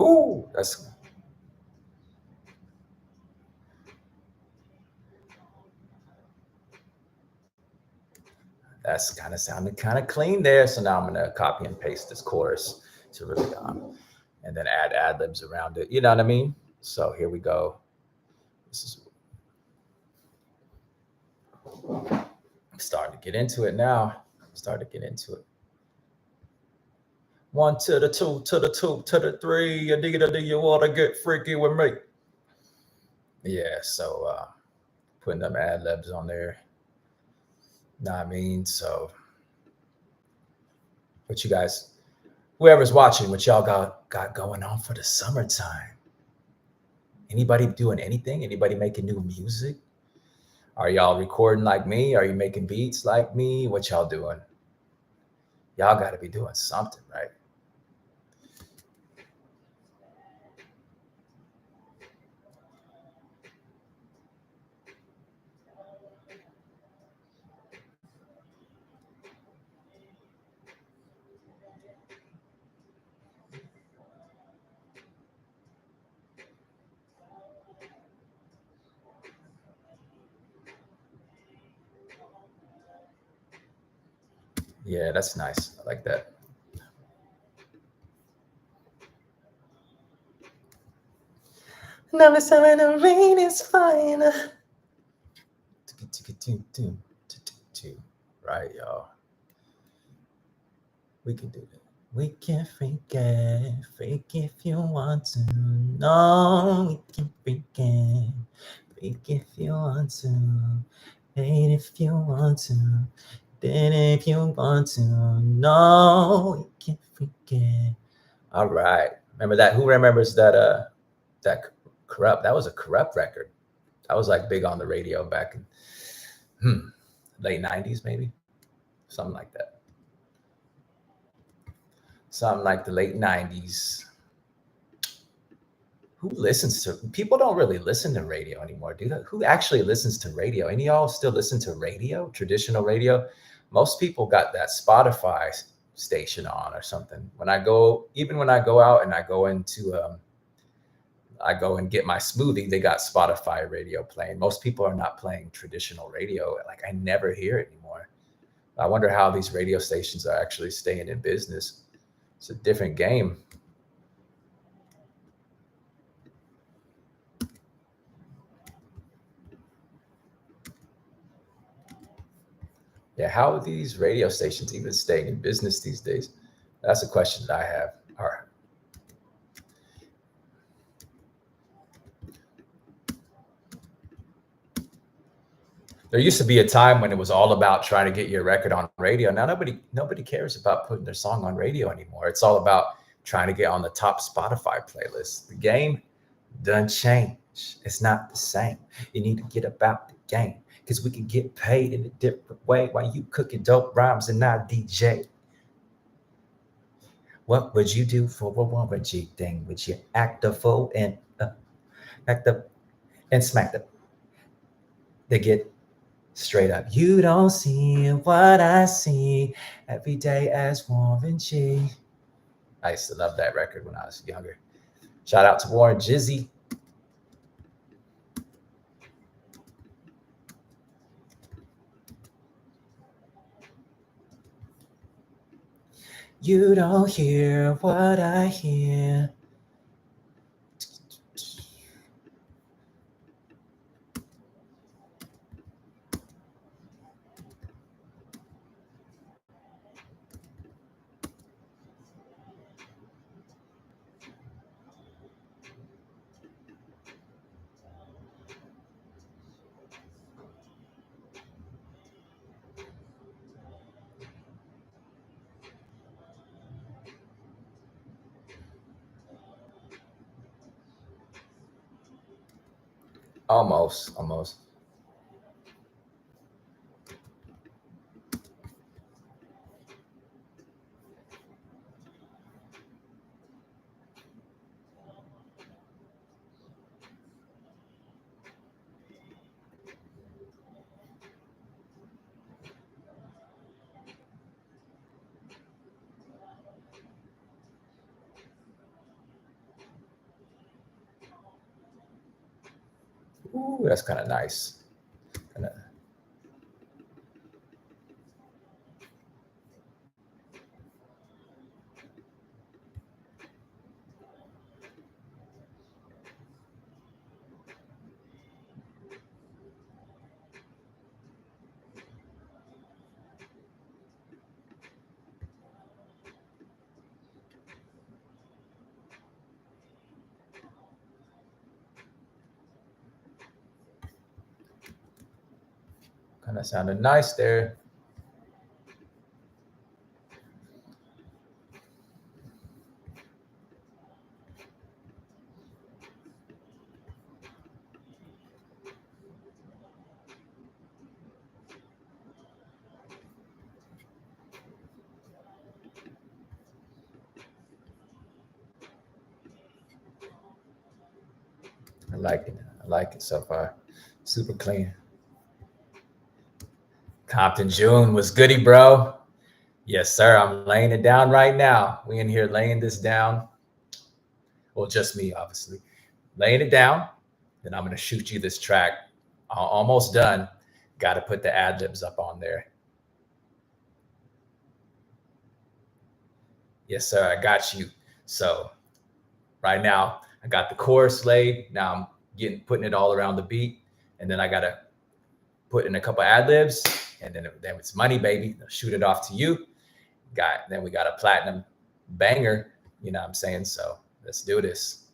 Ooh, that's kind of sounded kind of clean there. So now I'm gonna copy and paste this chorus to really and then add ad libs around it. You know what I mean? So here we go. This is I'm starting to get into it now. I'm starting to get into it. One to the two, to the two, to the three. You dig it, do you want to get freaky with me? Yeah, so putting them ad libs on there. Know what I mean? So, what you guys, whoever's watching, what y'all got going on for the summertime? Anybody doing anything? Anybody making new music? Are y'all recording like me? Are you making beats like me? What y'all doing? Y'all got to be doing something, right? Yeah, that's nice. I like that. Never say when the rain is fine. Right, y'all. We can do that. We can freak it. Freak if you want to. No, we can freak it. Freak if you want to. Hate if you want to. Then if you want to. No, we can freak it. All right. Remember that? Who remembers that corrupt? That was a corrupt record. That was like big on the radio back in late 90s, maybe. Something like that. Something like the late 90s. Who listens to people don't really listen to radio anymore, do they? Who actually listens to radio? Any of y'all still listen to radio, traditional radio? Most people got that Spotify station on or something. Even when I go out and I go and get my smoothie, they got Spotify radio playing. Most people are not playing traditional radio. Like I never hear it anymore. I wonder how these radio stations are actually staying in business. It's a different game. Yeah, how are these radio stations even staying in business these days? That's a question that I have. All right. There used to be a time when it was all about trying to get your record on radio. Now nobody cares about putting their song on radio anymore. It's all about trying to get on the top Spotify playlist. The game done change. It's not the same. You need to get about the game because we can get paid in a different way while you cooking dope rhymes and not DJ. What would you do for a warranty thing? Would you act a fool and act up and smack them? They get straight up. You don't see what I see every day as Warren G. I used to love that record when I was younger. Shout out to Warren Jizzy. You don't hear what I hear. Almost. Ooh, that's kind of nice. Kinda, Kind of sounded nice there. I like it. I like it so far. Super clean. Compton June was goody, bro. Yes, sir. I'm laying it down right now. We in here laying this down. Well, just me, obviously. Laying it down. Then I'm going to shoot you this track. Almost done. Got to put the ad libs up on there. Yes, sir. I got you. So right now, I got the chorus laid. Now I'm putting it all around the beat. And then I got to put in a couple ad libs. And then it's money, baby. I'll shoot it off to you. Then we got a platinum banger. You know what I'm saying? So let's do this.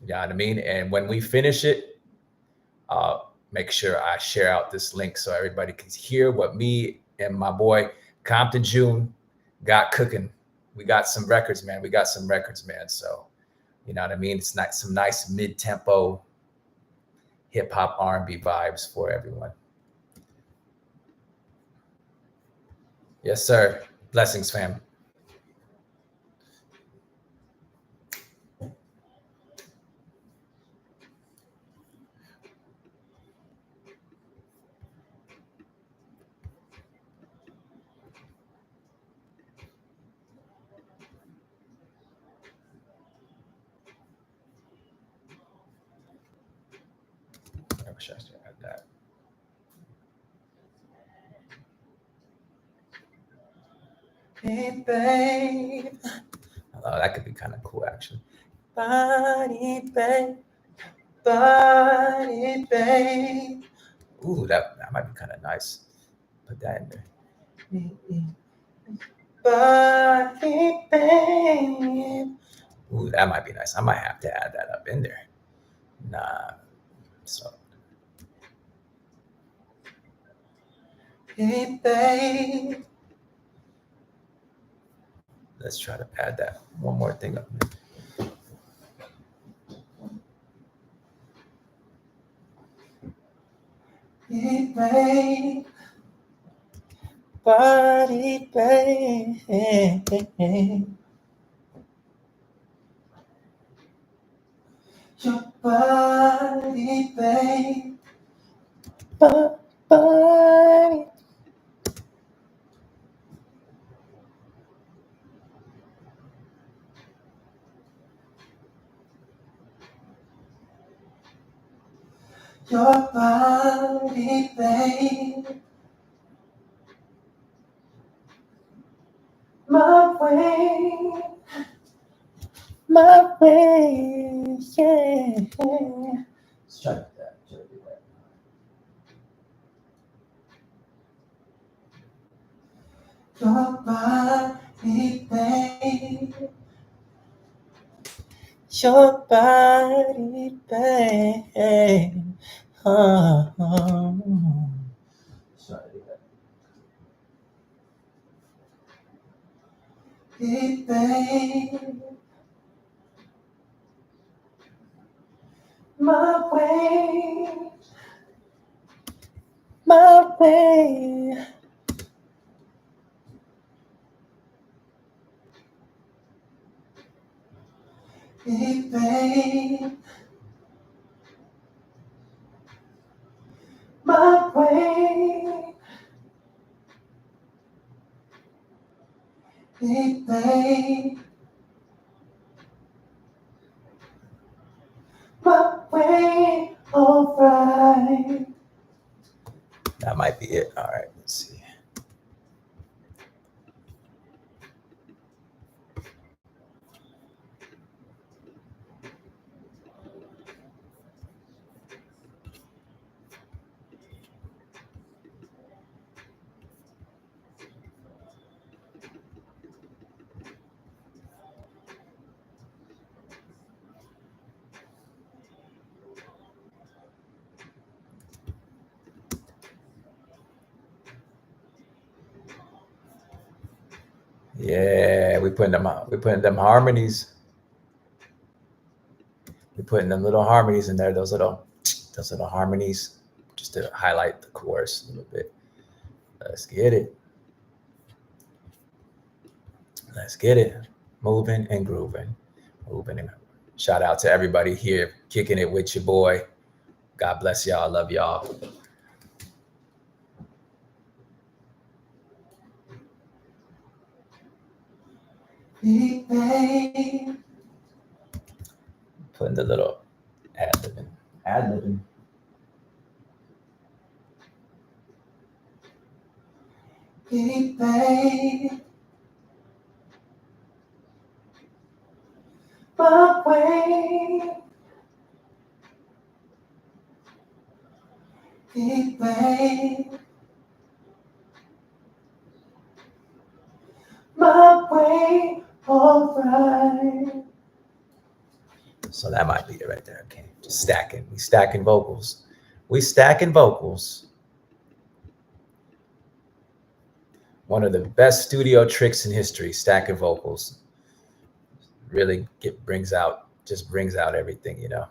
You know what I mean? And when we finish it, make sure I share out this link so everybody can hear what me and my boy Compton June got cooking. We got some records, man. So, you know what I mean? It's not some nice mid-tempo hip hop R&B vibes for everyone. Yes, sir. Blessings, fam. I wish I still had that. Hey, babe. Oh, that could be kind of cool, actually. Body, babe. Body, babe. Ooh, that might be kind of nice. Put that in there. Body, babe. Ooh, that might be nice. I might have to add that up in there. Nah. So. Hey, babe. Let's try to add that one more thing up there. Hey, babe. Body, babe. Your body, babe. Body. Your body, babe. My way. My way, yeah. Let's try that. Your body, babe. Your body, babe. Sorry. Hey, babe. My way. My way. Hey, babe. My way. Hey, babe. My way. All right. That might be it. All right. Let's see. Yeah, we putting them out. We putting them harmonies. We putting them little harmonies in there. Those little harmonies, just to highlight the chorus a little bit. Let's get it. Let's get it. Moving and grooving. Moving and shout out to everybody here kicking it with your boy. God bless y'all. Love y'all. Putting the little ad-libbing. Ad-libbing. Baby, my way. Baby, my way. All right. So that might be it right there. Okay, just stacking. We stacking vocals. We stacking vocals. One of the best studio tricks in history, stacking vocals. Really brings out everything, you know.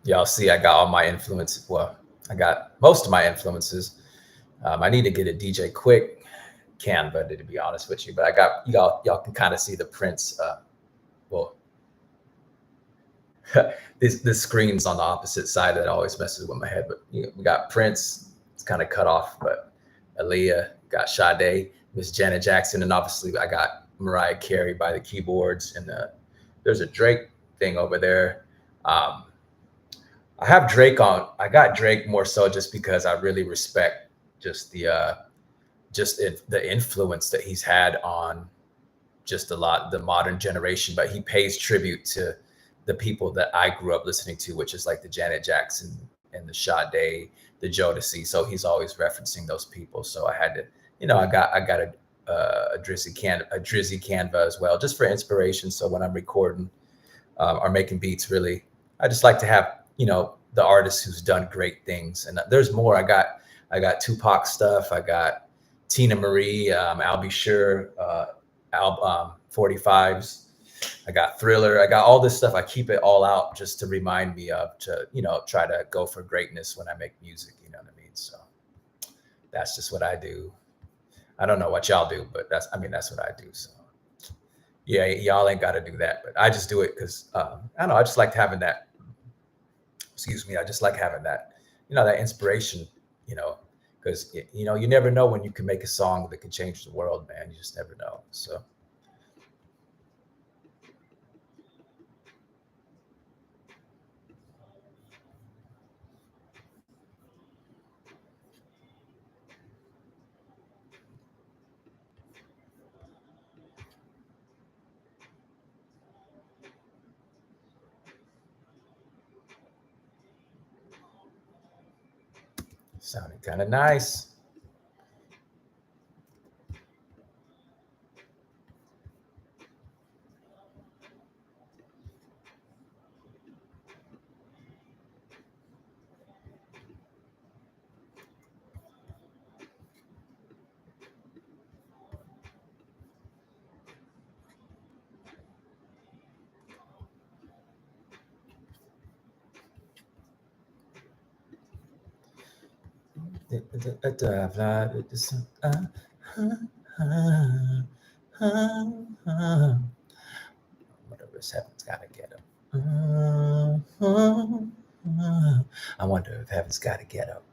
Y'all see, I got all my influences. Well, I got most of my influences. I need to get a DJ Quick Canva, to be honest with you, but I got y'all can kind of see the Prince. Well, this screen's on the opposite side that always messes with my head. But you know, we got Prince. It's kind of cut off, but Aaliyah, got Sade, Miss Janet Jackson, and obviously I got Mariah Carey by the keyboards, and there's a Drake thing over there. I have Drake on. I got Drake more so just because I really respect just the influence that he's had on just the modern generation. But he pays tribute to the people that I grew up listening to, which is like the Janet Jackson and the Sade, the Jodeci. So he's always referencing those people. So I had to, you know, I got a Drizzy Canva as well, just for inspiration. So when I'm recording or making beats, really, I just like to have, you know, the artist who's done great things. And there's more. I got Tupac stuff. I got Tina Marie, I'll Be Sure, 45s. I got Thriller. I got all this stuff. I keep it all out just to remind me of, to, you know, try to go for greatness when I make music. You know what I mean? So that's just what I do. I don't know what y'all do, but that's what I do. So yeah, y'all ain't got to do that, but I just do it because I don't know. I just like having that. Excuse me. I just like having that, you know, that inspiration, you know, because, you know, you never know when you can make a song that can change the world, man. You just never know. So. Sounded kind of nice. Whatever this heaven's got to get up. I wonder if heaven's got to get up.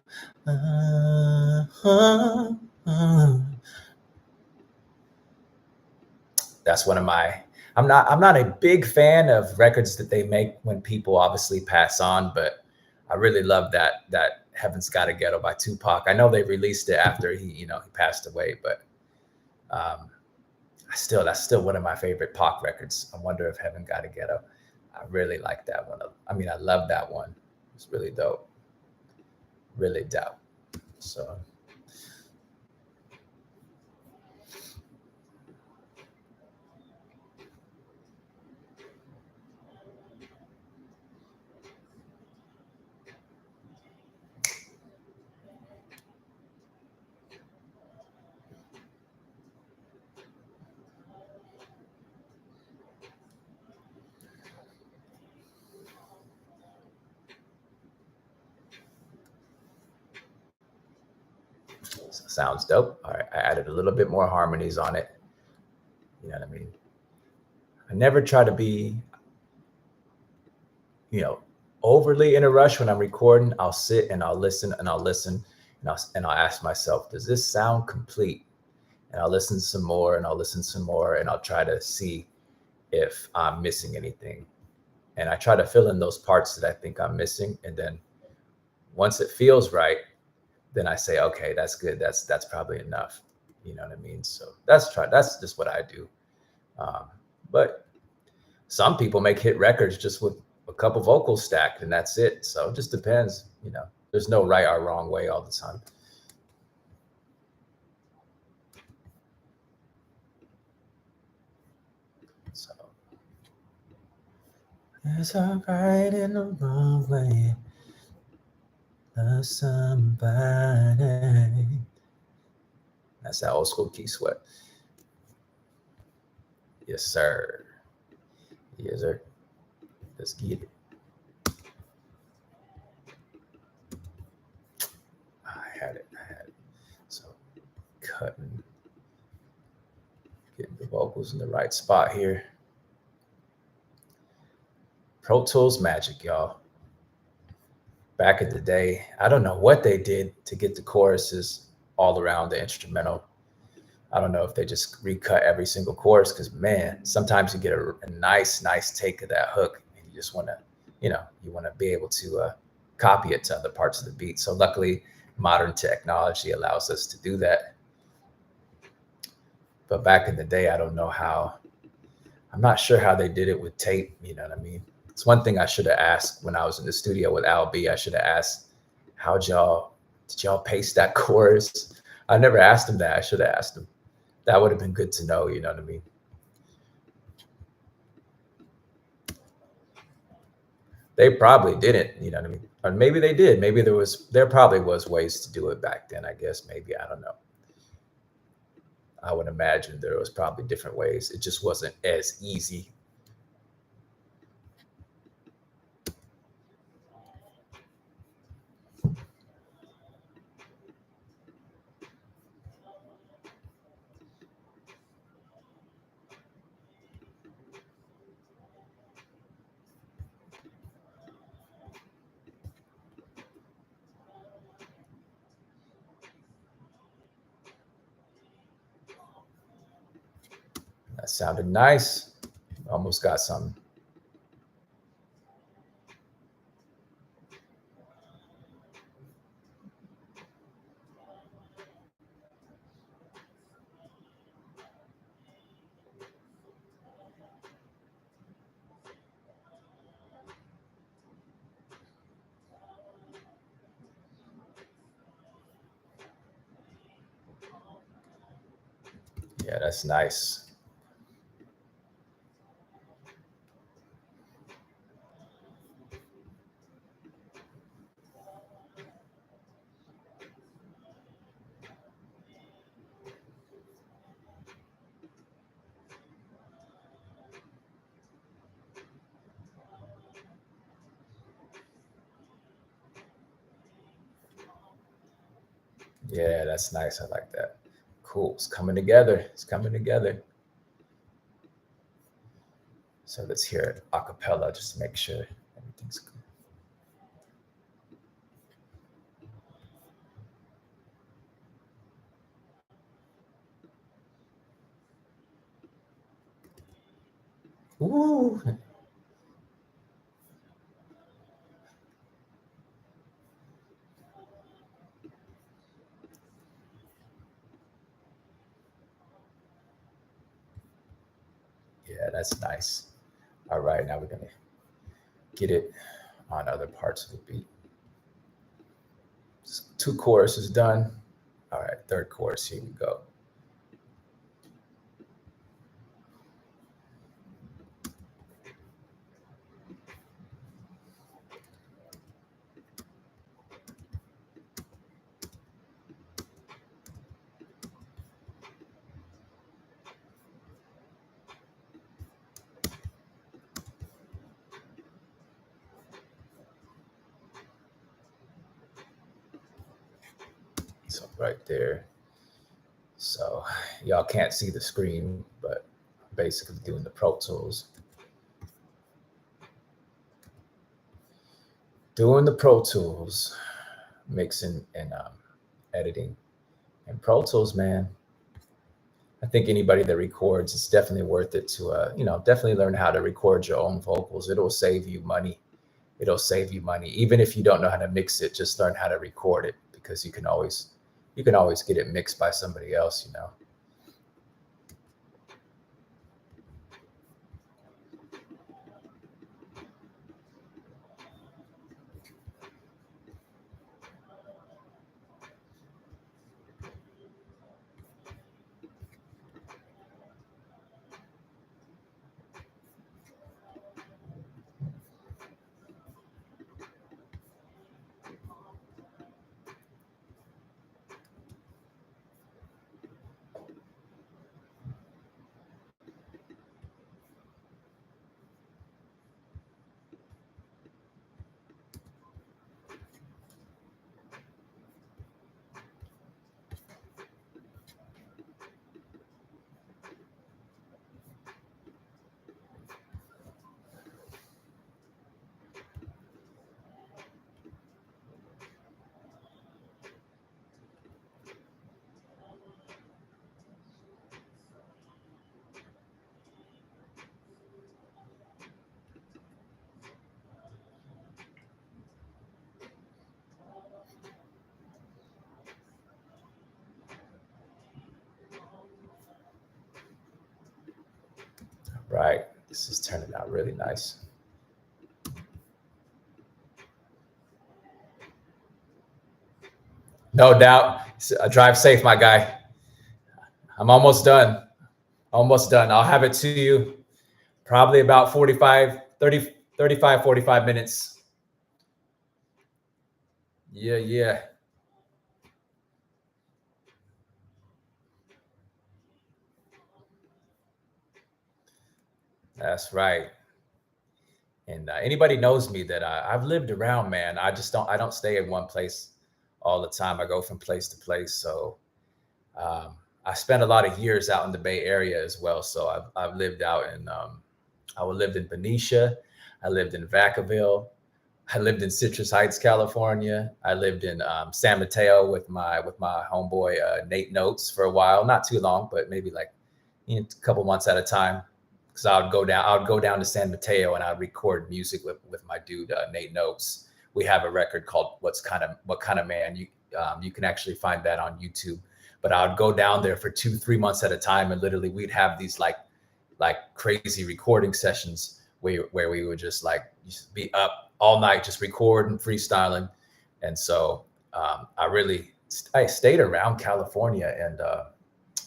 That's one of my. I'm not a big fan of records that they make when people obviously pass on, but I really love that Heaven's Gotta Ghetto by Tupac. I know they released it after he passed away, but that's still one of my favorite Pac records. I wonder if Heaven Gotta Ghetto. I really like that one. I mean, I love that one. It's really dope. Really dope. So sounds dope. All right, I added a little bit more harmonies on it. You know what I mean? I never try to be, you know, overly in a rush when I'm recording. I'll sit and I'll listen and I'll listen and I'll ask myself, does this sound complete? And I'll listen some more and I'll listen some more and I'll try to see if I'm missing anything. And I try to fill in those parts that I think I'm missing. And then once it feels right, then I say, okay, that's good. That's probably enough. You know what I mean? So that's just what I do. But some people make hit records just with a couple vocals stacked and that's it. So it just depends. You know, there's no right or wrong way all the time. So there's a right and a wrong way. Love somebody. That's that old school Key Sweat. Yes, sir. Yes, sir. Let's get it. I had it. So cutting, getting the vocals in the right spot here. Pro Tools magic, y'all. Back in the day, I don't know what they did to get the choruses all around the instrumental. I don't know if they just recut every single chorus because, man, sometimes you get a nice take of that hook and you just want to, you want to be able to copy it to other parts of the beat. So luckily, modern technology allows us to do that. But back in the day, I don't know how. I'm not sure how they did it with tape. You know what I mean? It's one thing I should have asked when I was in the studio with Al B. I should have asked, did y'all paste that chorus? I never asked him that. I should have asked him. That would have been good to know. You know what I mean? They probably didn't. You know what I mean? Or maybe they did. Maybe there probably was ways to do it back then. I guess maybe, I don't know. I would imagine there was probably different ways. It just wasn't as easy. That sounded nice. Almost got something. Yeah, that's nice. Yeah, that's nice. I like that. Cool. It's coming together. It's coming together. So let's hear it a cappella just to make sure everything's good. Ooh. Yeah, that's nice. All right, now we're gonna get it on other parts of the beat. So 2 choruses done. All right, 3rd chorus, here we go. So right there. So y'all can't see the screen, but basically doing the Pro Tools. Doing the Pro Tools, mixing and editing. And Pro Tools, man, I think anybody that records, it's definitely worth it to, definitely learn how to record your own vocals. It'll save you money. It'll save you money. Even if you don't know how to mix it, just learn how to record it, because you can always get it mixed by somebody else, you know. Right. This is turning out really nice. No doubt. Drive safe, my guy. I'm almost done. Almost done. I'll have it to you probably about 45 minutes. Yeah. That's right. And anybody knows me that I've lived around, man. I don't stay in one place all the time. I go from place to place. So I spent a lot of years out in the Bay Area as well. So I've lived out in, I lived in Benicia. I lived in Vacaville. I lived in Citrus Heights, California. I lived in San Mateo with my homeboy Nate Notes for a while, not too long, but maybe like a couple months at a time. Because I would go down to San Mateo and I'd record music with my dude Nate Notes. We have a record called What Kind of Man. You can actually find that on YouTube. But I would go down there for 2-3 months at a time, and literally we'd have these like crazy recording sessions where we would just be up all night just recording, freestyling. And so I stayed around California, and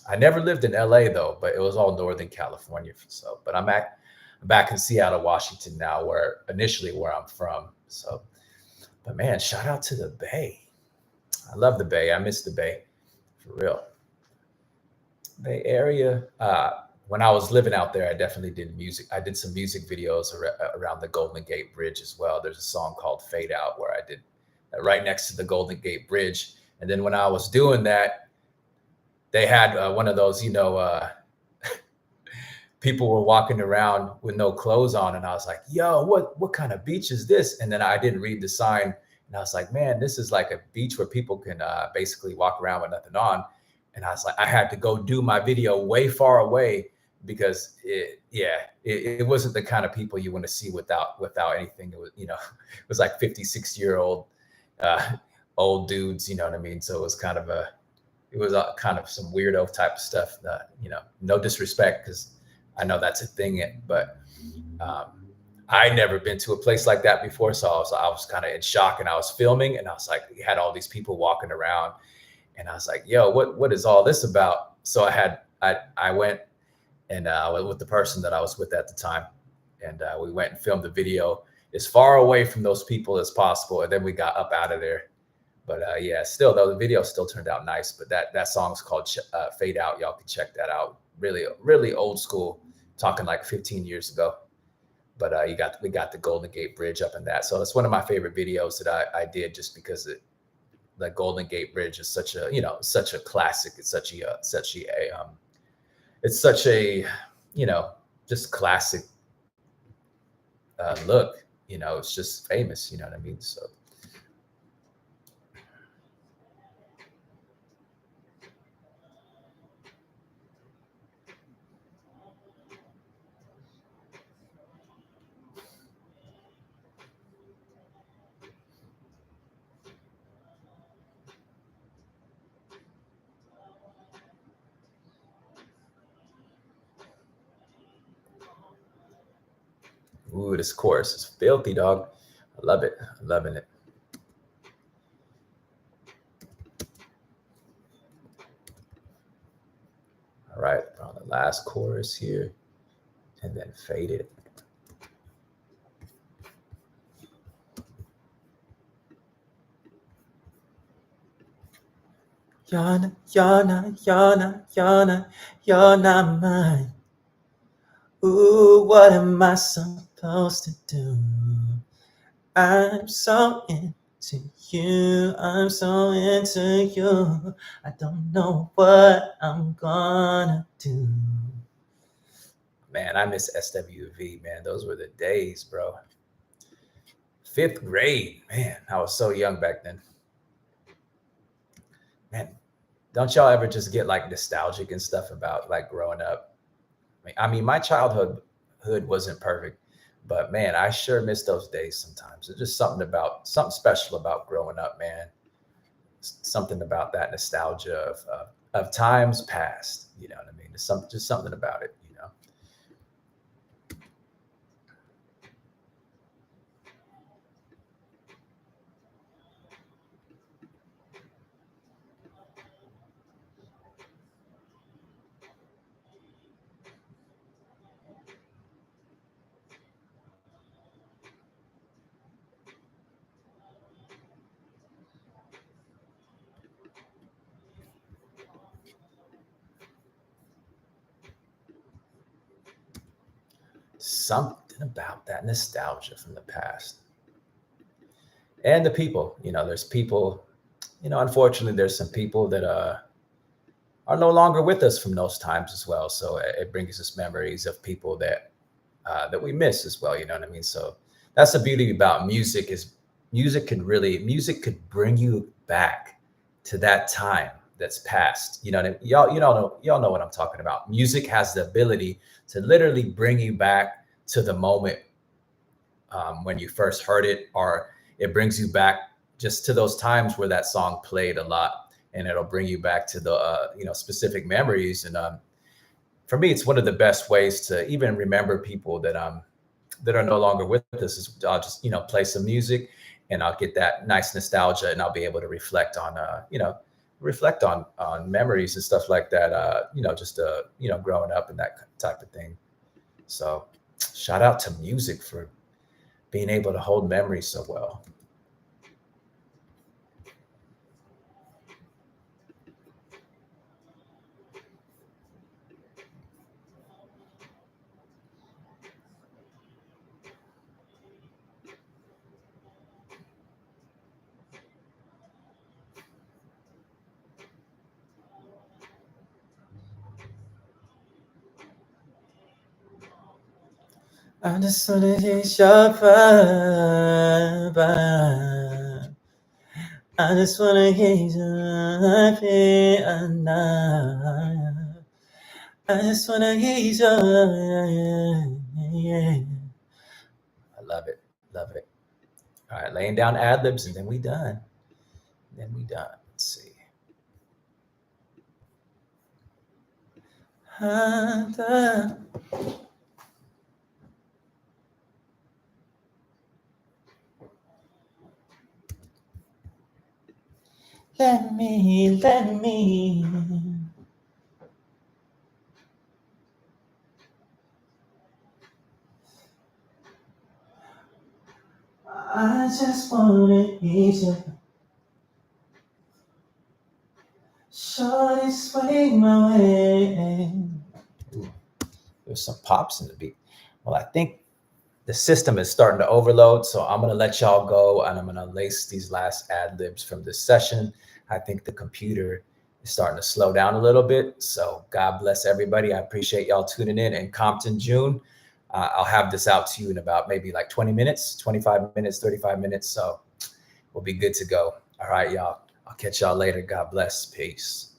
I never lived in LA though, but it was all Northern California. So, but I'm back in Seattle, Washington now, where I'm from. So, but man, shout out to the Bay. I love the Bay. I miss the Bay, for real. Bay Area. When I was living out there, I definitely did music. I did some music videos around the Golden Gate Bridge as well. There's a song called Fade Out where I did right next to the Golden Gate Bridge. And then when I was doing that, they had one of those, people were walking around with no clothes on. And I was like, yo, what kind of beach is this? And then I didn't read the sign. And I was like, man, this is like a beach where people can basically walk around with nothing on. And I was like, I had to go do my video way far away because it wasn't the kind of people you want to see without anything. It was, it was like 50, 60-year-old old dudes, you know what I mean? So it was kind of kind of some weirdo type of stuff that, no disrespect, because I know that's a thing, but I never been to a place like that before, so I was kind of in shock, and I was filming, and I was like, we had all these people walking around, and I was like, yo, what is all this about? So I went and I went with the person that I was with at the time, and we went and filmed the video as far away from those people as possible, and then we got up out of there. But yeah, still though the video still turned out nice. But that song's called "Fade Out." Y'all can check that out. Really, really old school, talking like 15 years ago. But we got the Golden Gate Bridge up in that. So it's one of my favorite videos that I did, just because the Golden Gate Bridge is such a, such a classic. It's it's such a, you know just classic look. It's just famous. You know what I mean? So ooh, this chorus is filthy, dog. I love it. I'm loving it. All right, on the last chorus here, and then fade it. You're not mine. Ooh, what am I supposed to do? I'm so into you. I'm so into you. I don't know what I'm gonna do. Man, I miss SWV, man. Those were the days, bro. Fifth grade, man. I was so young back then. Man, don't y'all ever just get like nostalgic and stuff about like growing up? I mean, my childhood wasn't perfect, but man, I sure miss those days sometimes. There's just something special about growing up, man. Something about that nostalgia of times past. You know what I mean? There's just something about it. Something about that nostalgia from the past and the people. There's people. Unfortunately, there's some people that are no longer with us from those times as well. So it brings us memories of people that we miss as well. You know what I mean? So that's the beauty about music, is music could bring you back to that time that's past. You know what I mean? Y'all know what I'm talking about. Music has the ability to literally bring you back to the moment when you first heard it, or it brings you back just to those times where that song played a lot, and it'll bring you back to the specific memories. And for me, it's one of the best ways to even remember people that are no longer with us. Is I'll just play some music, and I'll get that nice nostalgia, and I'll be able to reflect on memories and stuff like that. Just growing up and that type of thing. So shout out to music for being able to hold memories so well. I just wanna taste your vibe. I just wanna taste your happy and I just wanna taste your yeah. I love it. Love it. All right, laying down ad libs, and then we done. Then we done. Let's see. Ah, Let me. I just wanna eat you. Shorty, swing my way. Ooh, there's some pops in the beat. Well, I think the system is starting to overload, so I'm gonna let y'all go, and I'm gonna lace these last ad libs from this session. I think the computer is starting to slow down a little bit. So God bless everybody. I appreciate y'all tuning in. And Compton June, I'll have this out to you in about maybe like 20 minutes, 25 minutes, 35 minutes. So we'll be good to go. All right, y'all. I'll catch y'all later. God bless. Peace.